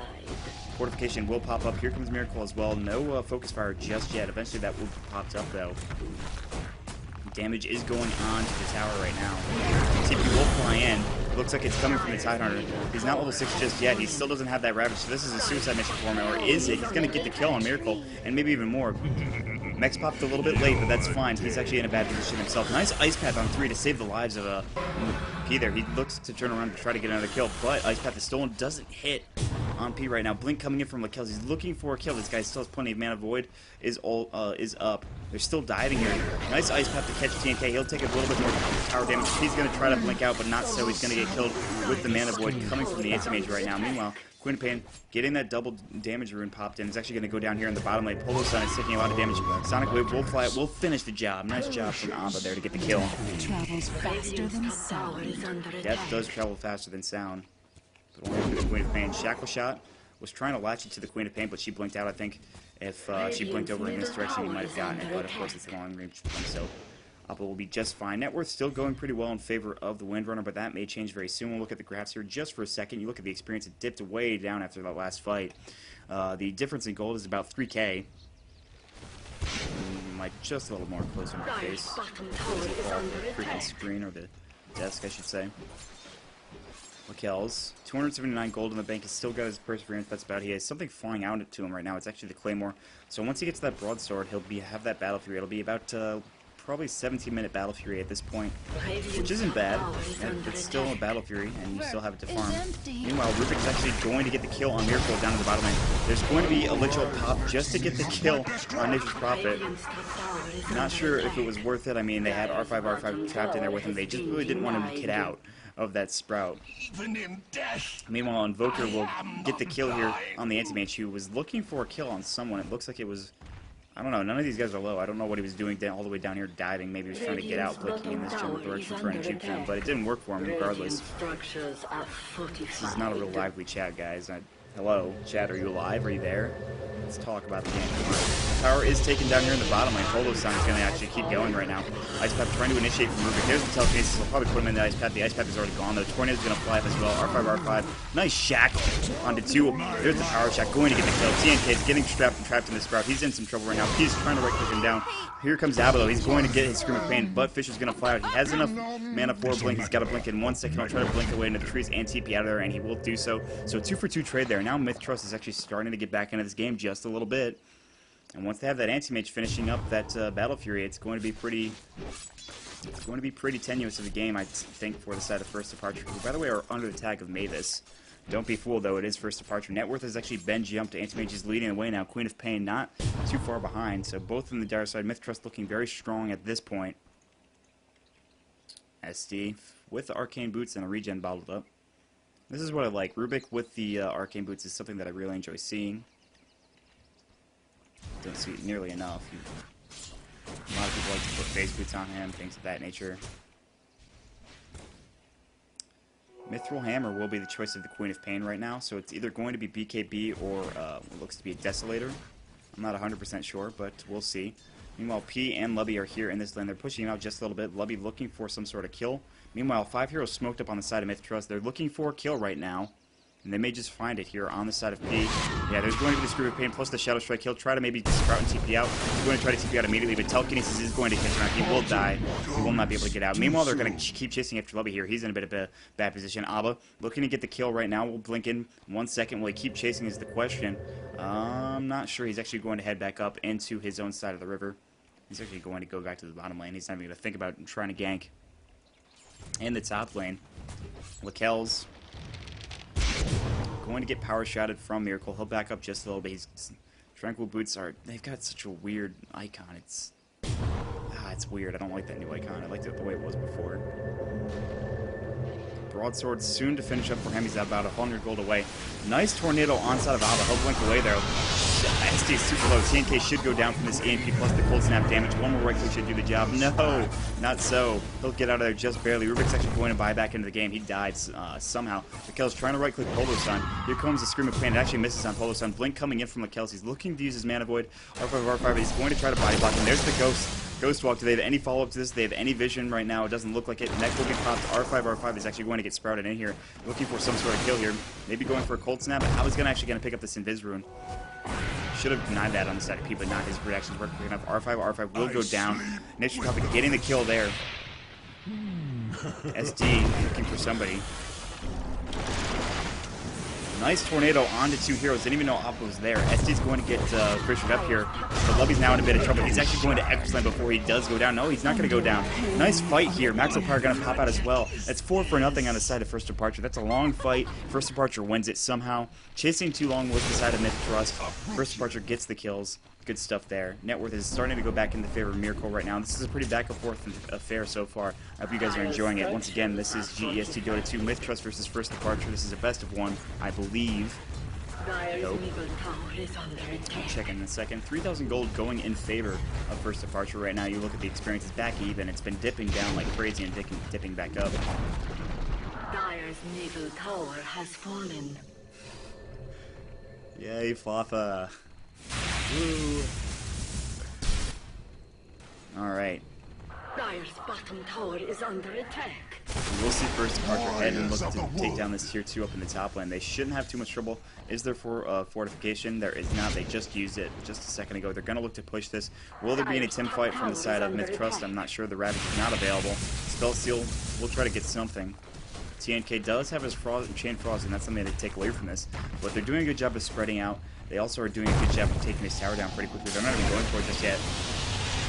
Fortification will pop up. Here comes Miracle as well. No Focus Fire just yet. Eventually that will be popped up, though. Damage is going on to the tower right now. TP will fly in. Looks like it's coming from the Tidehunter. He's not level 6 just yet. He still doesn't have that Ravage, so this is a suicide mission for him, or is it? He's going to get the kill on Miracle, and maybe even more. Mech's popped a little bit late, but that's fine. He's actually in a bad position himself. Nice Ice Path on 3 to save the lives of P there. He looks to turn around to try to get another kill, but Ice Path is stolen. Doesn't hit on P right now. Blink coming in from Lakel's. He's looking for a kill. This guy still has plenty of mana. Void is up. They're still diving here. Nice Ice Path to catch TNK. He'll take a little bit more tower damage. He's going to try to blink out, but not so. He's going to get killed with the Mana Void coming from the Anti-Mage right now. Meanwhile, Queen of Pain getting that double damage rune popped in. It's actually going to go down here in the bottom lane. Polosun is taking a lot of damage. Sonic Wave will fly. Will finish the job. Nice job from Amba there to get the kill. Travels faster than sound. Death does travel faster than sound. But only for the Queen of Pain. Shackle Shot was trying to latch it to the Queen of Pain, but she blinked out, I think. If she blinked over in this direction, he might have gotten it. But of course, it's a long range one, so Appa will be just fine. Net worth still going pretty well in favor of the Windrunner, but that may change very soon. We'll look at the graphs here just for a second. You look at the experience, it dipped way down after that last fight. The difference in gold is about 3k. Like just a little more close on my face. The freaking screen, or the desk, I should say. Lakel's 279 gold in the bank. He's still got his Perseverance. That's about it. He has something flying out to him right now. It's actually the Claymore. So once he gets that broadsword, he'll have that battle through. It'll be about probably 17-minute Battle Fury at this point, Radiant's which isn't bad. tower is under It's still a attack. Battle Fury, and you still have it to farm. empty. Meanwhile, Rubik's actually going to get the kill on Miracle down to the bottom lane. There's going to be a literal pop just to get the kill on Nature's Prophet. Radiant's top tower is Not under sure if attack. it was worth it. I mean, they had R5 trapped in there with him. They just really didn't want him to get out of that Sprout. Even in death, Meanwhile, Invoker will get the kill here on the anti-mage, who was looking for a kill on someone. It looks like it was... I don't know. None of these guys are low. I don't know what he was doing all the way down here diving. Maybe he was trying to get out, blinking in this general direction, trying to juke them. But it didn't work for him regardless. Structures are fortified. This is not a real lively chat, guys. Hello, chat. Are you alive? Are you there? Let's talk about the game. Tower is taken down here in the bottom lane. Polo Sun is going to actually keep going right now. Ice Path trying to initiate from Rubik. There's the telekinesis. We'll probably put him in the Ice Path. The Ice Path is already gone, though. Tornado's going to fly up as well. R5. Nice shack onto 2. There's the power shack going to get the kill. TNK is getting trapped in the Sprout. He's in some trouble right now. He's trying to right-click him down. Here comes Abelo. He's going to get his Scream of Pain, but Fisher's going to fly out. He has enough mana for a blink. He's got to blink in 1 second. He'll try to blink away into the trees and TP out of there, and he will do so. So 2 for 2 trade there. Now MiTH Trust is actually starting to get back into this game just a little bit. And once they have that anti-mage finishing up that Battle Fury, it's going to be pretty tenuous of a game, I think, for the side of First Departure, who, by the way, are under the tag of MiTH. Don't be fooled, though. It is First Departure. Net Worth has actually been jumped. Anti-mage is leading the way now. Queen of Pain not too far behind. So both on the dire side. MiTH Trust looking very strong at this point. SD with the Arcane Boots and a regen bottled up. This is what I like. Rubik with the Arcane Boots is something that I really enjoy seeing. Don't see it nearly enough. A lot of people like to put phase boots on him, things of that nature. Mithril Hammer will be the choice of the Queen of Pain right now, so it's either going to be BKB or what looks to be a Desolator. I'm not 100% sure, but we'll see. Meanwhile, P and Lubby are here in this lane. They're pushing him out just a little bit. Lubby looking for some sort of kill. Meanwhile, 5 heroes smoked up on the side of MiTH Trust. They're looking for a kill right now. And they may just find it here on the side of P. Yeah, there's going to be the Scream of Pain plus the Shadow Strike. He'll try to maybe Sprout and TP out. He's going to try to TP out immediately, but Telekinesis is going to catch him out. He will die. He will not be able to get out. Meanwhile, they're going to keep chasing after Lubby here. He's in a bit of a bad position. Abba looking to get the kill right now. We'll blink in 1 second. Will he keep chasing is the question. I'm not sure. He's actually going to head back up into his own side of the river. He's actually going to go back to the bottom lane. He's not even going to think about trying to gank. In the top lane, Lakel's going to get power shotted from Miracle. He'll back up just a little bit. His Tranquil Boots they've got such a weird icon. It's weird. I don't like that new icon. I liked it the way it was before. Broadsword soon to finish up for him. He's about 100 gold away. Nice tornado onside of Alba. He'll blink away there. SD is super low. TNK should go down from this EMP plus the cold snap damage. One more right click should do the job. No, not so. He'll get out of there just barely. Rubik's actually going to buy back into the game. He died somehow. Lakel's trying to right click Polo Sun. Here comes the Scream of Pain. It actually misses on Polo Sun. Blink coming in from Lakel's. He's looking to use his Mana Void. R5. He's going to try to body block him. There's the Ghost Walk. Do they have any follow-up to this? Do they have any vision right now? It doesn't look like it. Neck will get popped. R5 is actually going to get sprouted in here. Looking for some sort of kill here. Maybe going for a cold snap. But I was actually going to pick up this Invis Rune. Should have denied that on the side of P, but not his reactions work quick enough. R5 will go down. Nature's Prophet getting the kill there. SD looking for somebody. Nice tornado onto 2 heroes. Didn't even know Oppo was there. SD's going to get Fishered up here. But Lubby's now in a bit of trouble. He's actually going to Echo Slam before he does go down. No, he's not going to go down. Nice fight here. Maxwell Power going to pop out as well. That's 4 for nothing on the side of First Departure. That's a long fight. First Departure wins it somehow. Chasing too long with the side of MiTH Trust. First Departure gets the kills. Good stuff there. Net Worth is starting to go back in the favor of Miracle right now. This is a pretty back and forth affair so far. I hope you guys are enjoying it. Once again, this is GEST Dota 2 MiTH Trust versus First Departure. This is a best of 1, I believe. Nope. Check in a second. 3,000 gold going in favor of First Departure right now. You look at the experience, it's back even. It's been dipping down like crazy and dipping back up. Dire's middle tower has fallen. Yay, Fafa. Woo. Alright. Dire's bottom tower is under attack. We'll see First Departure head and look to take down this tier 2 up in the top lane. They shouldn't have too much trouble. Is there fortification? There is not. They just used it just a second ago. They're going to look to push this. Will there be any Tim fight from the side of MiTH Trust? I'm not sure. The Ravage is not available. Spell Seal, we'll try to get something. TNK does have his Chain Frost, and that's something they take away from this. But they're doing a good job of spreading out. They also are doing a good job of taking this tower down pretty quickly. They're not even going for it just yet.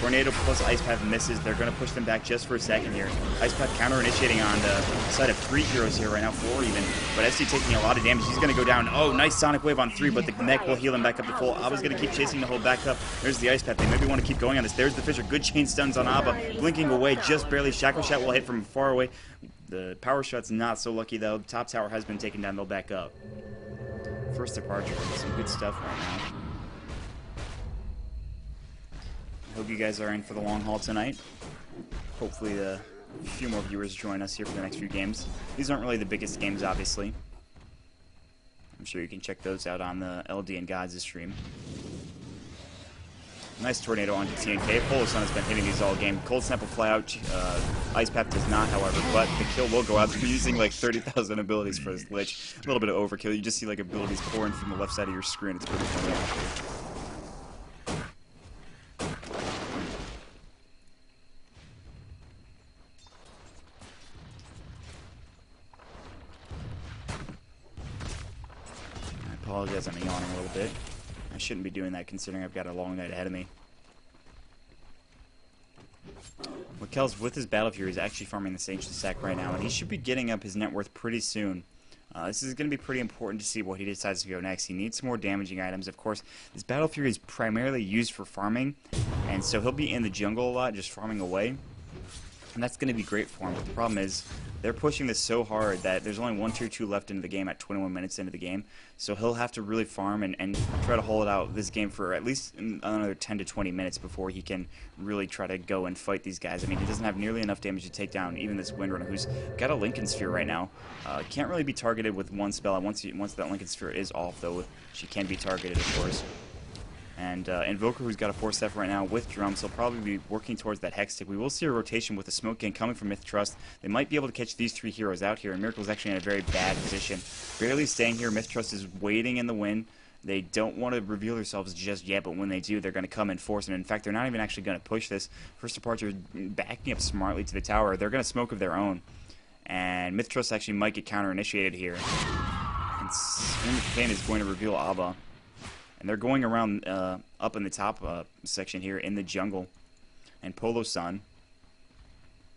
Tornado plus Ice Path misses. They're going to push them back just for a second here. Ice Path counter-initiating on the side of 3 heroes here right now, 4 even. But ST taking a lot of damage. He's going to go down. Oh, nice Sonic Wave on 3, but the mech will heal him back up to full. Abba's going to keep chasing the hold back up. There's the Ice Path. They maybe want to keep going on this. There's the Fissure. Good chain stuns on Abba. Blinking away just barely. Shackle Shot will hit from far away. The Power Shot's not so lucky, though. Top tower has been taken down. They'll back up. First departure. Some good stuff right now. Hope you guys are in for the long haul tonight. Hopefully a few more viewers join us here for the next few games. These aren't really the biggest games, obviously. I'm sure you can check those out on the LD and Gods' stream. Nice tornado onto TNK. Polar Sun has been hitting these all game. Cold Snap will fly out. Ice Path does not, however, but the kill will go out. They're using like 30,000 abilities for this Lich. A little bit of overkill. You just see like abilities pouring from the left side of your screen. It's pretty funny, actually. I apologize, I'm yawning a little bit. I shouldn't be doing that considering I've got a long night ahead of me. Raquel's with his Battle Fury is actually farming this Ancient Sack right now, and he should be getting up his net worth pretty soon. This is going to be pretty important to see what he decides to go next. He needs some more damaging items. Of course, this Battle Fury is primarily used for farming, and so he'll be in the jungle a lot, just farming away. And that's going to be great for him, but the problem is they're pushing this so hard that there's only 1 tier 2 left into the game at 21 minutes into the game, so he'll have to really farm and try to hold out this game for at least another 10 to 20 minutes before he can really try to go and fight these guys. I mean, he doesn't have nearly enough damage to take down even this Windrunner, who's got a Lincoln Sphere right now. Can't really be targeted with one spell. Once that Lincoln Sphere is off, though, she can be targeted, of course. And Invoker, who's got a 4-step right now with drums, he'll probably be working towards that Hex Stick. We will see a rotation with the Smoke Gang coming from MiTH Trust. They might be able to catch these 3 heroes out here, and Miracle's actually in a very bad position. Barely staying here. MiTH Trust is waiting in the wind. They don't want to reveal themselves just yet, but when they do, they're going to come in force. And in fact, they're not even actually going to push this. First Departure backing up smartly to the tower. They're going to smoke of their own. And MiTH Trust actually might get counter-initiated here. And Pain is going to reveal Abba. And they're going around up in the top section here in the jungle. And Polo Sun,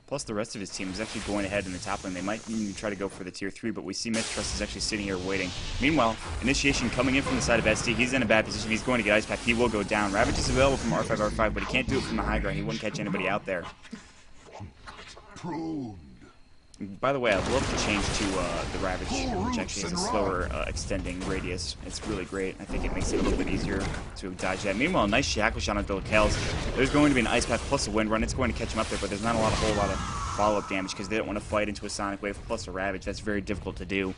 plus the rest of his team, is actually going ahead in the top lane. They might even try to go for the tier 3, but we see MiTH Trust is actually sitting here waiting. Meanwhile, Initiation coming in from the side of ST. He's in a bad position. He's going to get Ice Pack. He will go down. Ravage is available from R5, R5, but he can't do it from the high ground. He wouldn't catch anybody out there. By the way, I'd love to change to the Ravage, which actually has a slower extending radius. It's really great. I think it makes it a little bit easier to dodge that. Meanwhile, nice Shackle Shot on Billikels. There's going to be an Ice Path plus a Wind Run. It's going to catch him up there, but there's not a whole lot of follow-up damage because they don't want to fight into a Sonic Wave plus a Ravage. That's very difficult to do.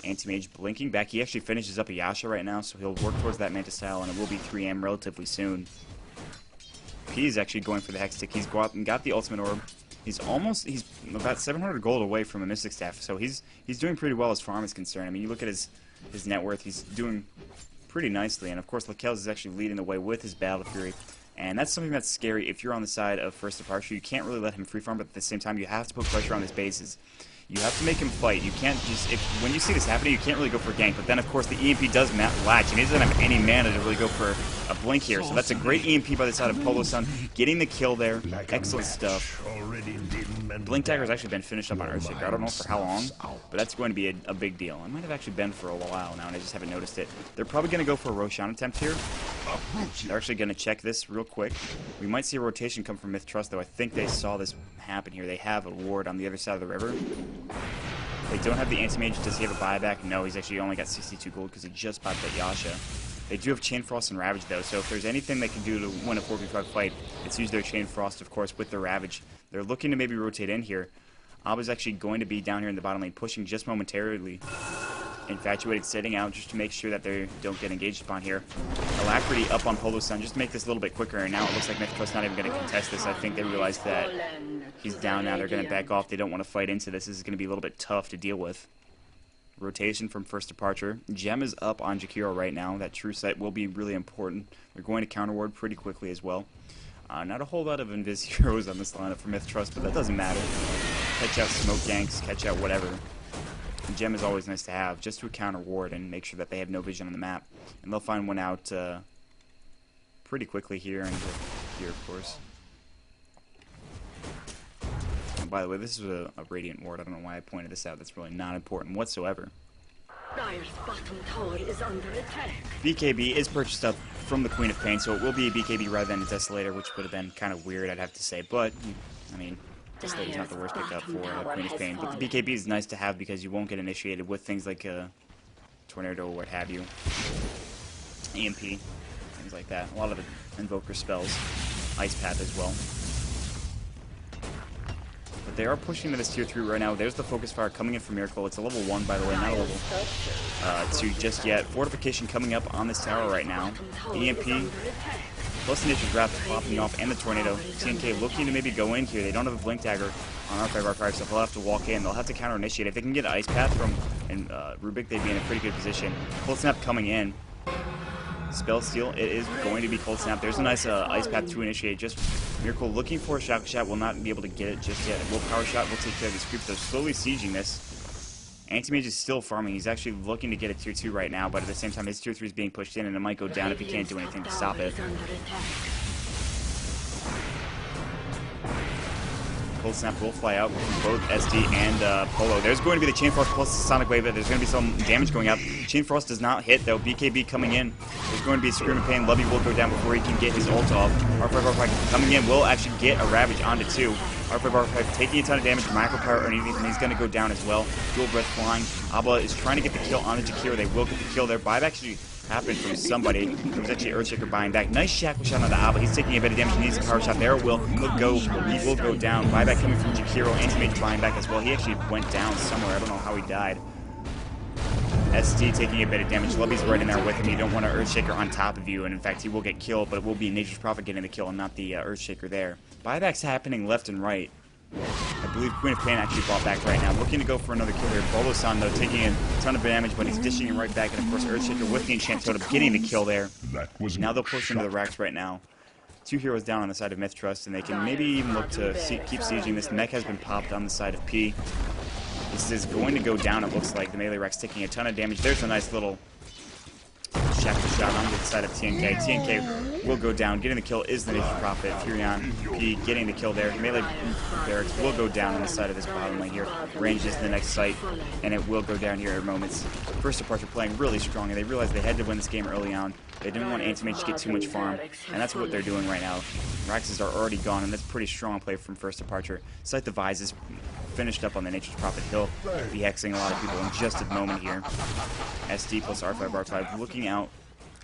Anti-Mage blinking back. He actually finishes up a Yasha right now, so he'll work towards that Manta Style, and it will be 3M relatively soon. P is actually going for the Hex Stick. He's got the Ultimate Orb. He's about 700 gold away from a Mystic Staff, so he's doing pretty well as farm is concerned. I mean, you look at his net worth, he's doing pretty nicely, and of course, Lakels is actually leading the way with his Battle Fury, and that's something that's scary if you're on the side of First Departure. You can't really let him free farm, but at the same time, you have to put pressure on his bases. You have to make him fight. You can't just, when you see this happening, you can't really go for a gank. But then, of course, the EMP does latch, and he doesn't have any mana to really go for a blink here. So that's a great EMP by the side of Polo Sun, getting the kill there. Excellent stuff. Blink Dagger has actually been finished up on Earthshaker. I don't know for how long, but that's going to be a big deal. It might have actually been for a while now, and I just haven't noticed it. They're probably going to go for a Roshan attempt here. They're actually going to check this real quick. We might see a rotation come from MiTH Trust, though. I think they saw this happen here. They have a ward on the other side of the river. They don't have the Anti-Mage. Does he have a buyback? No, he's actually only got 62 gold because he just bought that Yasha. They do have Chain Frost and Ravage, though, so if there's anything they can do to win a 4v5 fight, it's use their Chain Frost, of course, with the Ravage. They're looking to maybe rotate in here. Abba's actually going to be down here in the bottom lane, pushing just momentarily. Infatuated sitting out just to make sure that they don't get engaged upon here. Alacrity up on Polo Sun just to make this a little bit quicker, and now it looks like MiTH Trust's not even going to contest this. I think they realize that he's down now. They're going to back off. They don't want to fight into this. This is going to be a little bit tough to deal with. Rotation from First Departure. Gem is up on Jakiro right now. That True Sight will be really important. They're going to counter ward pretty quickly as well. Not a whole lot of Invis heroes on this lineup for MiTH Trust, but that doesn't matter. Catch out smoke ganks, catch out whatever. Gem is always nice to have, just to counter ward and make sure that they have no vision on the map. And they'll find one out pretty quickly here and here, of course. And by the way, this is a Radiant ward. I don't know why I pointed this out. That's really not important whatsoever. Dire's bottom tower is under attack. BKB is purchased up from the Queen of Pain, so it will be a BKB rather than a Desolator, which would have been kind of weird, I'd have to say. But, I mean, Desolator's not the worst pickup for Queen of Pain. But the BKB is nice to have because you won't get initiated with things like Tornado or what have you. EMP, things like that. A lot of Invoker spells. Ice Path as well. But they are pushing to this tier 3 right now. There's the Focus Fire coming in from Miracle. It's a level 1, by the way, not a level 2 just yet. Fortification coming up on this tower right now. EMP, plus the Nature's Wrath popping off, and the Tornado. TNK looking to maybe go in here. They don't have a Blink Dagger on R5, so they'll have to walk in. They'll have to counter-initiate. If they can get Ice Path from Rubik, they'd be in a pretty good position. Cold Snap coming in. Spell Steal, it is going to be Cold Snap. There's a nice Ice Path to initiate. Just Miracle looking for a Shackle Shot, will not be able to get it just yet. Will Power Shot will take care of these creeps. They're slowly sieging this. Anti-Mage is still farming. He's actually looking to get a tier 2 right now, but at the same time his tier 3 is being pushed in and it might go down if he can't do anything to stop it. Cold Snap will fly out from both SD and Polo. There's going to be the Chain Frost plus the Sonic Wave. There's going to be some damage going out. Chain Frost does not hit, though. BKB coming in. There's going to be a Scream of Pain. Lovey will go down before he can get his ult off. R5 coming in will actually get a Ravage onto 2. R5 taking a ton of damage. Micro Power underneath, and he's going to go down as well. Dual Breath flying. Abba is trying to get the kill on the Jakiro. They will get the kill there. Buyback should happened from somebody. It was actually Earthshaker buying back. Nice Shackle Shot on the Abba. He's taking a bit of damage. He needs a Power Shot there. He will go down. Buyback coming from Jakiro. Anti-Mage buying back as well. He actually went down somewhere. I don't know how he died. SD taking a bit of damage. Lubby's right in there with him. You don't want an Earthshaker on top of you, and in fact, he will get killed, but it will be Nature's Prophet getting the kill and not the Earthshaker there. Buyback's happening left and right. I believe Queen of Pain actually bought back right now. Looking to go for another kill here. Bolo-san, though, taking a ton of damage, but he's dishing it right back. And, of course, Earthshaker with the Enchant Totem getting the kill there. Now they'll push into the racks right now. 2 heroes down on the side of MiTH Trust, and they can maybe even look to keep sieging this. Mech has been popped on the side of P. This is going to go down, it looks like. The melee rack's taking a ton of damage. There's a nice little Shackle Shot on the side of TNK. TNK will go down. Getting the kill is the Nature's Prophet. Furion P getting the kill there. Melee barracks will go down on the side of this bottom lane here. Range is the next site, and it will go down here in moments. First Departure playing really strong, and they realized they had to win this game early on. They didn't want Anti-Mage to get too much farm, and that's what they're doing right now. Raxes are already gone, and that's pretty strong play from First Departure. Scythe the Vise is finished up on the Nature's Prophet. He'll be hexing a lot of people in just a moment here. SD plus R5 looking out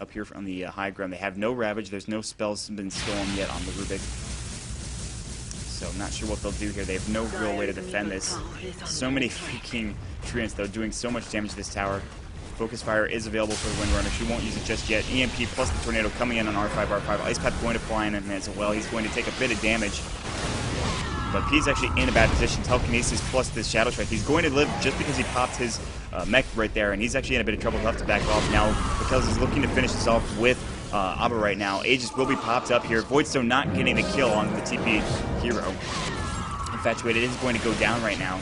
up here on the high ground. They have no Ravage. There's no spells been stolen yet on the Rubik. So I'm not sure what they'll do here. They have no real way to defend this. So many freaking treants, though, doing so much damage to this tower. Focus Fire is available for the Windrunner. She won't use it just yet. EMP plus the Tornado coming in on R5. Ice Path going to fly in as well. He's going to take a bit of damage. But P's actually in a bad position. Telekinesis plus this Shadow Strike. He's going to live just because he popped his mech right there, and he's actually in a bit of trouble. He'll have to back off now because he's looking to finish this off with Abba right now. Aegis will be popped up here. Voidstone not getting the kill on the TP hero. Infatuated is going to go down right now.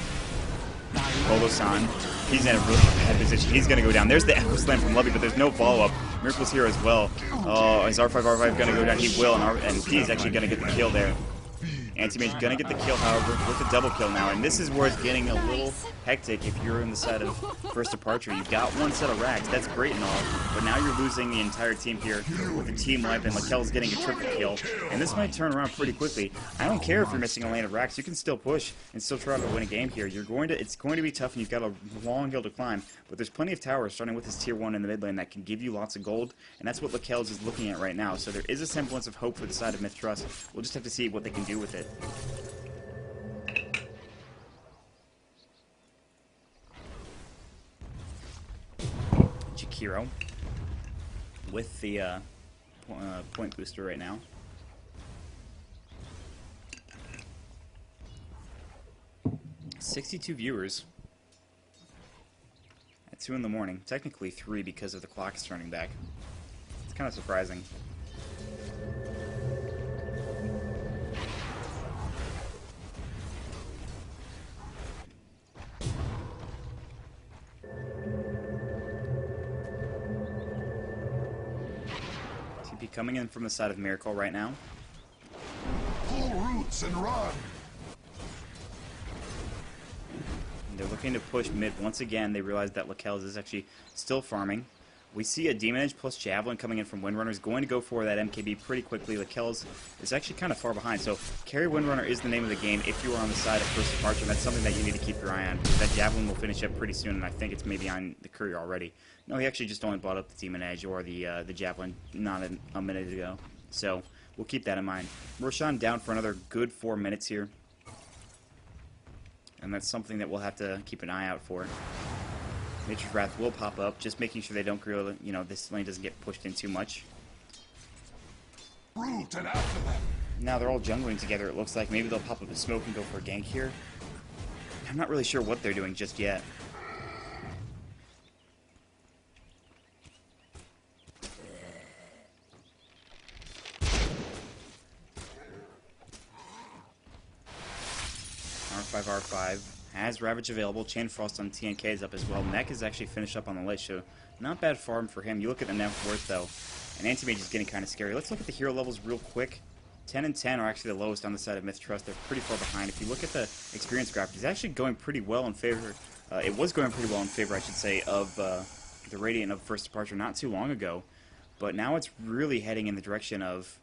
Bolo-san, he's in a really bad position. He's going to go down. There's the Echo Slam from Lubby, but there's no follow-up. Miracle's here as well. Oh, is R5 going to go down? He will, and P is actually going to get the kill there. Anti-Mage gonna get the kill, however, with a double kill now, and this is where it's getting a little hectic if you're on the side of First Departure. You've got one set of racks, that's great and all, but now you're losing the entire team here with the team wipe, and Lakel's getting a triple kill, and this might turn around pretty quickly. I don't care if you're missing a lane of racks, you can still push and still try to win a game here. It's going to be tough, and you've got a long hill to climb, but there's plenty of towers starting with this tier 1 in the mid lane that can give you lots of gold, and that's what Lakel's is looking at right now, so there is a semblance of hope for the side of MiTH Trust. We'll just have to see what they can do with it. Jakiro with the point booster right now. $62 viewers at 2 in the morning. Technically 3 because of the clock's turning back. It's kind of surprising. TP coming in from the side of Miracle right now. Pull roots and run. They're looking to push mid once again. They realize that Lakelz is actually still farming. We see a Demon Edge plus Javelin coming in from Windrunner. Is going to go for that MKB pretty quickly. Lakelz is actually kind of far behind. So carry Windrunner is the name of the game if you are on the side of First Departure. That's something that you need to keep your eye on, because that Javelin will finish up pretty soon, and I think it's maybe on the Courier already. No, he actually just only bought up the Demon Edge or the Javelin not a minute ago. So we'll keep that in mind. Roshan down for another good 4 minutes here. And that's something that we'll have to keep an eye out for. Nature's Wrath will pop up, just making sure they don't grill, you know, this lane doesn't get pushed in too much. Root and after them. Now they're all jungling together, it looks like. Maybe they'll pop up a smoke and go for a gank here. I'm not really sure what they're doing just yet. R5 has Ravage available. Chain Frost on TNK is up as well. Neck is actually finished up on the ledge, so not bad farm for him. You look at the net worth though, and Anti-Mage is getting kind of scary. Let's look at the hero levels real quick. 10 and 10 are actually the lowest on the side of MiTH Trust. They're pretty far behind. If you look at the experience graph, it's actually going pretty well in favor. It was going pretty well in favor, I should say, of the Radiant of First Departure not too long ago. But now it's really heading in the direction of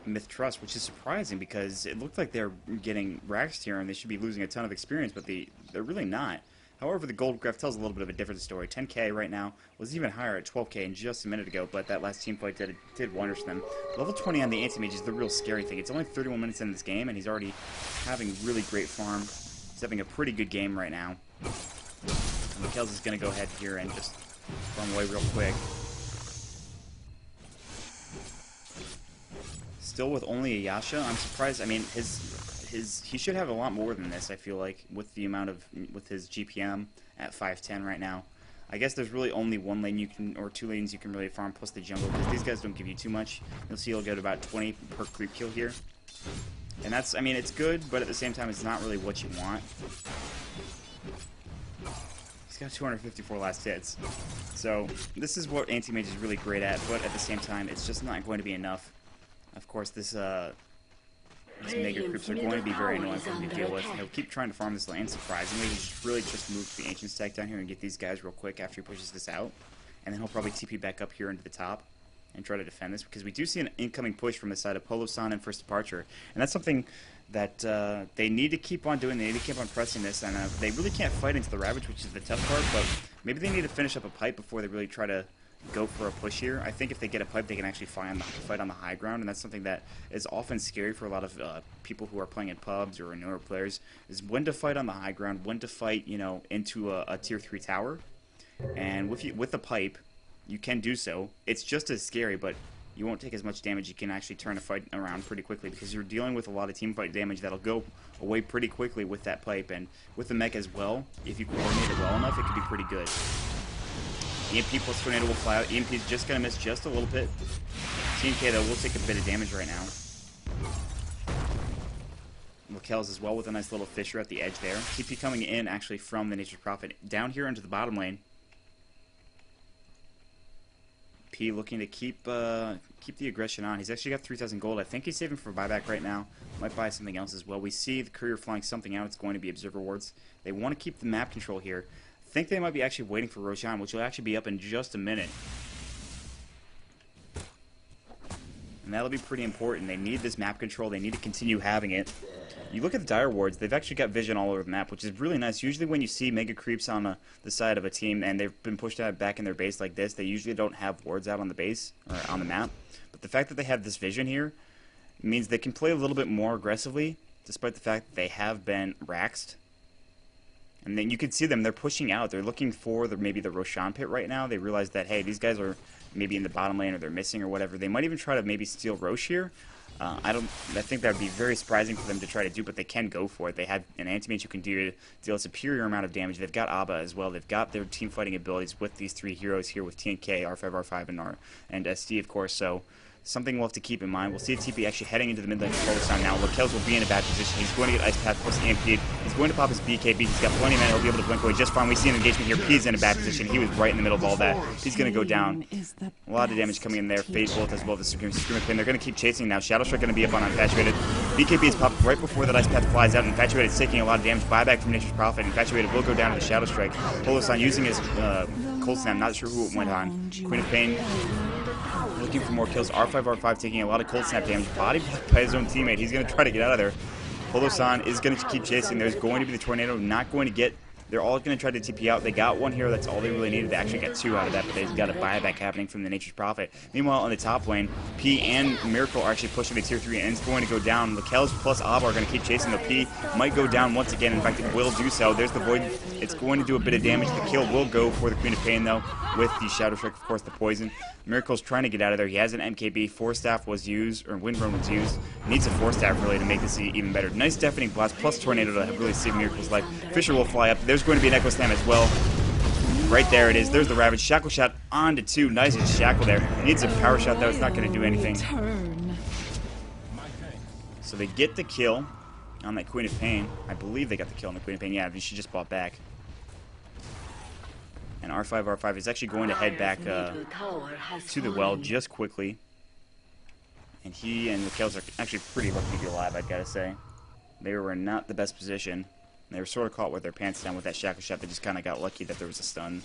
MiTH Trust, which is surprising because it looked like they're getting raxed here and they should be losing a ton of experience, but they're really not. However, the gold graph tells a little bit of a different story. 10k right now, was even higher at 12k in just a minute ago, but that last team fight did wonders for them. Level 20 on the Anti-Mage is the real scary thing. It's only 31 minutes in this game, and he's already having really great farm. He's having a pretty good game right now. Lakelz is going to go ahead here and just farm away real quick. Still with only a Yasha. I'm surprised. I mean, he should have a lot more than this, I feel like, with the amount of with his GPM at 510 right now. I guess there's really only one lane you can, or 2 lanes you can really farm plus the jungle, because these guys don't give you too much. You'll see he'll get about 20 per creep kill here. And that's, I mean, it's good, but at the same time it's not really what you want. He's got 254 last hits. So this is what Anti-Mage is really great at, but at the same time it's just not going to be enough. Of course, these mega creeps are going to be very annoying for him to deal with. He'll keep trying to farm this lane, surprisingly. He should really just move the Ancient Stack down here and get these guys real quick after he pushes this out. And then he'll probably TP back up here into the top and try to defend this, because we do see an incoming push from the side of Polo-san and First Departure. And that's something that they need to keep on doing. They need to keep on pressing this, and they really can't fight into the Ravage, which is the tough part, but maybe they need to finish up a pipe before they really try to go for a push here. I think if they get a pipe, they can actually fight on the high ground, and that's something that is often scary for a lot of people who are playing in pubs or newer players, is when to fight on the high ground, when to fight, you know, into a tier 3 tower. And with the pipe, you can do so. It's just as scary, but you won't take as much damage. You can actually turn a fight around pretty quickly, because you're dealing with a lot of team fight damage that'll go away pretty quickly with that pipe. And with the mech as well, if you coordinate it well enough, it could be pretty good. EMP plus Tornado will fly out. EMP is just going to miss just a little bit. TNK, though, will take a bit of damage right now. Lakelz as well with a nice little fissure at the edge there. TP coming in, actually, from the Nature's Prophet. Down here into the bottom lane. P looking to keep the aggression on. He's actually got 3,000 gold. I think he's saving for buyback right now. Might buy something else as well. We see the Courier flying something out. It's going to be Observer Wards. They want to keep the map control here. I think they might be actually waiting for Roshan, which will actually be up in just a minute. And that'll be pretty important. They need this map control. They need to continue having it. You look at the Dire Wards, they've actually got vision all over the map, which is really nice. Usually when you see mega creeps on the side of a team and they've been pushed out back in their base like this, they usually don't have wards out on the base, or on the map. But the fact that they have this vision here means they can play a little bit more aggressively, despite the fact that they have been raxed. And then you can see them, they're pushing out. They're looking for maybe the Roshan pit right now. They realize that, hey, these guys are maybe in the bottom lane or they're missing or whatever. They might even try to maybe steal Rosh here. I think that would be very surprising for them to try to do, but they can go for it. They have an Anti-Mage who can deal a superior amount of damage. They've got Abba as well. They've got their team fighting abilities with these 3 heroes here with TNK, R5, and SD, of course. So Something we'll have to keep in mind. We'll see if TP actually heading into the mid lane for Polosan now. Lakelz will be in a bad position. He's going to get Ice Path plus EMP'd. He's going to pop his BKB. He's got plenty of mana. He'll be able to blink away just fine. We see an engagement here. P's in a bad position. He was right in the middle of all that. He's going to go down. A lot of damage coming in there. Fade Bolt as well as the Screamer Pin. They're going to keep chasing now. Shadow Strike going to be up on Infatuated. BKB is popped right before that Ice Path flies out. Infatuated is taking a lot of damage. Buyback from Nature's Prophet. Infatuated will go down to the Shadow Strike. Polosan using his Cold Snap. Not sure who it went on. Queen of Pain looking for more kills. R5 taking a lot of Cold Snap damage. Body blocked by his own teammate. He's going to try to get out of there. Polosan is going to keep chasing. There's going to be the Tornado. Not going to get... They're all going to try to TP out. They got one here. That's all they really needed. They actually got two out of that, but they've got a buyback happening from the Nature's Prophet. Meanwhile, on the top lane, P and Miracle are actually pushing the tier 3, and it's going to go down. Lakelz plus Abba are going to keep chasing. The P might go down once again. In fact, it will do so. There's the Void. It's going to do a bit of damage. The kill will go for the Queen of Pain, though, with the Shadow Strike, of course, the poison. Miracle's trying to get out of there. He has an MKB. Force Staff was used, or Wind Run was used. Needs a Force Staff, really, to make this even better. Nice Deafening Blast plus Tornado to really save Miracle's life. Fisher will fly up. There's going to be an Echo Slam as well. Right there it is. There's the Ravage. Shackle Shot on to 2. Nice Shackle there. Needs a Power Shot, though. It's not going to do anything. So they get the kill on that Queen of Pain. I believe they got the kill on the Queen of Pain. Yeah, she just bought back. And R5 is actually going to head back to the well just quickly. And he and Lakelz are actually pretty lucky to be alive, I've got to say. They were in not the best position. They were sort of caught with their pants down with that Shackle Shot. They just kind of got lucky that there was a stun.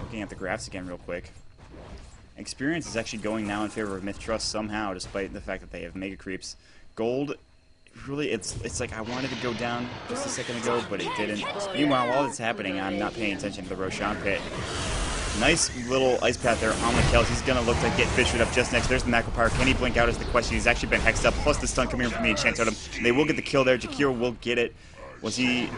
Looking at the graphs again real quick. Experience is actually going now in favor of MiTH Trust somehow, despite the fact that they have Mega Creeps. Gold, really, it's like I wanted to go down just a second ago, but it didn't. Meanwhile, while it's happening, I'm not paying attention to the Roshan Pit. Nice little Ice Path there on Lakelz. He's going to look like get Fishered up just next. There's the Macro Power. Can he blink out is the question. He's actually been hexed up, plus the stun coming in from the Enchant Totem. They will get the kill there. Jakiro will get it. He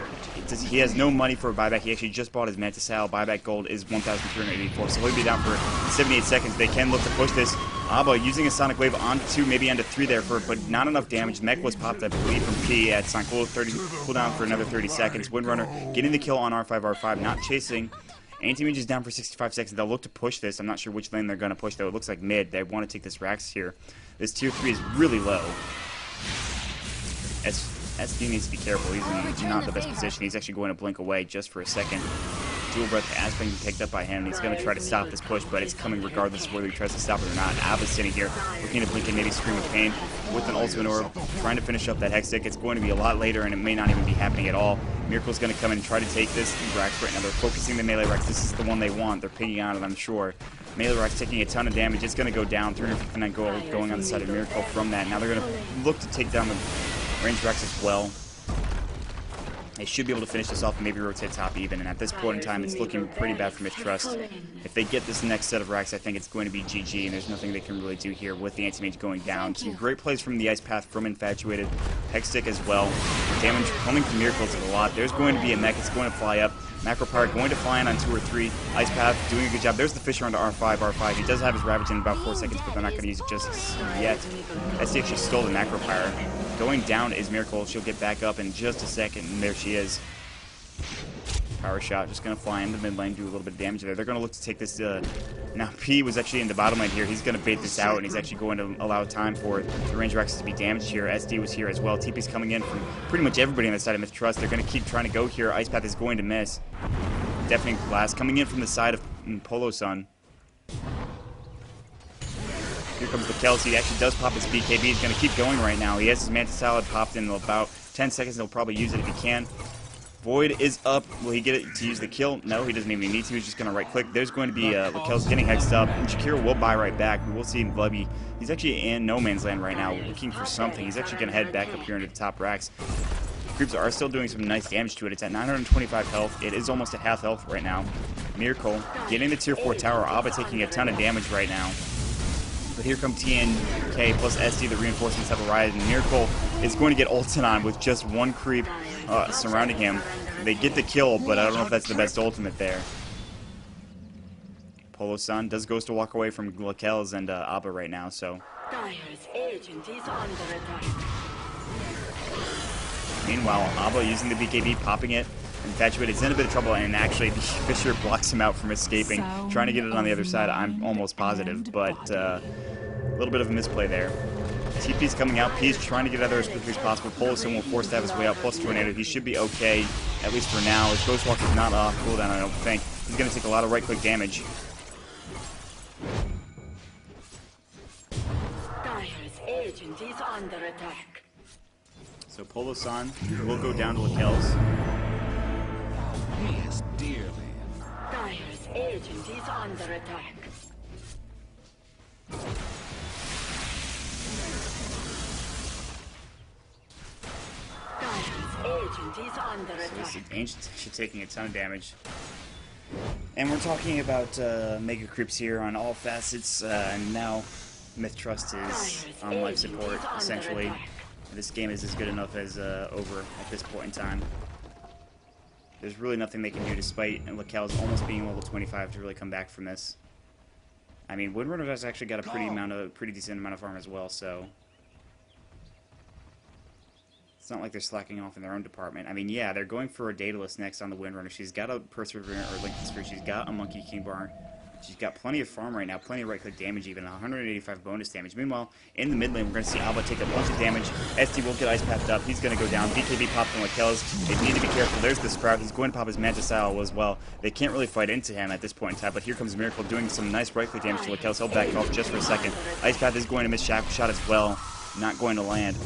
has no money for a buyback. He actually just bought his Mantis Sal. Buyback gold is 1,384, so he'll be down for 78 seconds. They can look to push this. Abba using a Sonic Wave onto 2, maybe onto 3 there, but not enough damage. Mech was popped, I believe, from P at Sonic Wave 30, cooldown for another 30 seconds. Windrunner getting the kill on R5, not chasing. Anti-Mage is down for 65 seconds. They'll look to push this. I'm not sure which lane they're going to push, though. It looks like mid. They want to take this Rax here. This tier 3 is really low. SD needs to be careful. He's in not the best position. He's actually going to blink away just for a second. Dual Breath has been picked up by him. He's going to try to stop this push, but it's coming regardless of whether he tries to stop it or not. Abba's sitting here, looking to blink and maybe Scream with Pain with an Ultimate Orb, trying to finish up that Hex Stick. It's going to be a lot later, and it may not even be happening at all. Miracle's going to come in and try to take this Rax right now. They're focusing the melee Rax. This is the one they want. They're pinging on it, I'm sure. Melee Rax taking a ton of damage. It's going to go down. 359 gold going on the side of Miracle from that. Now they're going to look to take down the range Rax as well. They should be able to finish this off and maybe rotate top even, and at this point in time, it's looking pretty bad for MiTH Trust. If they get this next set of racks, I think it's going to be GG, and there's nothing they can really do here with the Anti-Mage going down. Some great plays from the Ice Path from Infatuated. Hex Stick as well. Damage coming from Miracles a lot. There's going to be a mech. It's going to fly up. Macro Power going to fly in on 2 or 3. Ice Path doing a good job. There's the Fisher onto R5. He does have his Ravage in about 4 seconds, but they're not going to use it just yet. SD actually stole the Macro Power. Going down is Miracle. She'll get back up in just a second, and there she is. Power Shot just going to fly into mid lane, do a little bit of damage there. They're going to look to take this. Now, P was actually in the bottom lane here. He's going to bait this out, and he's actually going to allow time for the range Raxes to be damaged here. SD was here as well. TP's coming in from pretty much everybody on the side of MiTH Trust. They're going to keep trying to go here. Ice Path is going to miss. Deafening Blast coming in from the side of Polosan. Here comes Lakelz. He actually does pop his BKB. He's going to keep going right now. He has his Mantis Salad popped in about 10 seconds. He'll probably use it if he can. Void is up. Will he get it to use the kill? No, he doesn't even need to. He's just going to right-click. There's going to be Lakelz getting hexed up. Shakira will buy right back. We'll see Vlubby. He's actually in no man's land right now, looking for something. He's actually going to head back up here into the top racks. Creeps are still doing some nice damage to it. It's at 925 health. It is almost at half health right now. Miracle getting the tier 4 tower. Abba taking a ton of damage right now. But here come TNK plus SD. The reinforcements have arrived, and Miracle is going to get ulted on with just one creep surrounding him. They get the kill, but I don't know if that's the best ultimate there. Polosan does goes to walk away from Lakelz and Abba right now, so. Meanwhile, Abba using the BKB, popping it. Infatuated's in a bit of trouble, and actually Fisher blocks him out from escaping, trying to get it on the other side, I'm almost positive, but a little bit of a misplay there. TP's coming out, P's trying to get out of there as quickly as possible. Polison will force to have his way out, plus Tornado. He should be okay, at least for now. His Ghostwalker's not off cooldown, I don't think. He's going to take a lot of right-click damage. Dire's agent is under attack. So Polo-san will go down to Lakel's. Yes, dearly. Dire's agent is under attack. Dire's agent is under This attack. Ancient should taking a ton of damage. And we're talking about Mega Creeps here on all facets, and now MiTH Trust is on life support, essentially. This game is as good enough as over at this point in time. There's really nothing they can do despite Lakel's almost being level 25 to really come back from this. I mean, Windrunner has actually got a pretty decent amount of farm as well, so it's not like they're slacking off in their own department. I mean, yeah, they're going for a Daedalus next on the Windrunner. She's got a Perseverant or Lincoln Sphere. She's got a Monkey King Barn. She's got plenty of farm right now, plenty of right-click damage even, 185 bonus damage. Meanwhile, in the mid lane, we're going to see Alba take a bunch of damage. SD will get ice pathed up. He's going to go down. BKB popped on Lakel's. They need to be careful. There's the Sprout. He's going to pop his Mantis Owl as well. They can't really fight into him at this point in time, but here comes Miracle doing some nice right-click damage to Lakel's. He'll back off just for a second. Ice Path is going to miss Shackle Shot as well. Not going to land.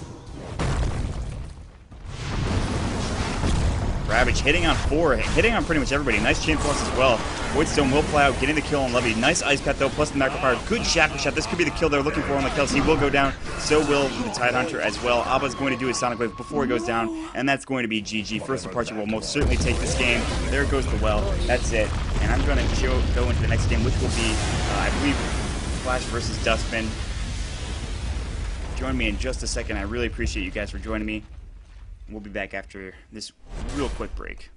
Ravage hitting on 4, hitting on pretty much everybody. Nice chain plus as well. Voidstone will fly out, getting the kill on Levy. Nice Ice Path though, plus the Macro Power. Good Shackle Shot. This could be the kill they're looking for on the kills. He will go down. So will the Tide Hunter as well. Abba's going to do his Sonic Wave before he goes down, and that's going to be GG. First Departure will most certainly take this game. There goes the well. That's it. And I'm going to go into the next game, which will be, I believe, Flash versus Dustbin. Join me in just a second. I really appreciate you guys for joining me. We'll be back after this real quick break.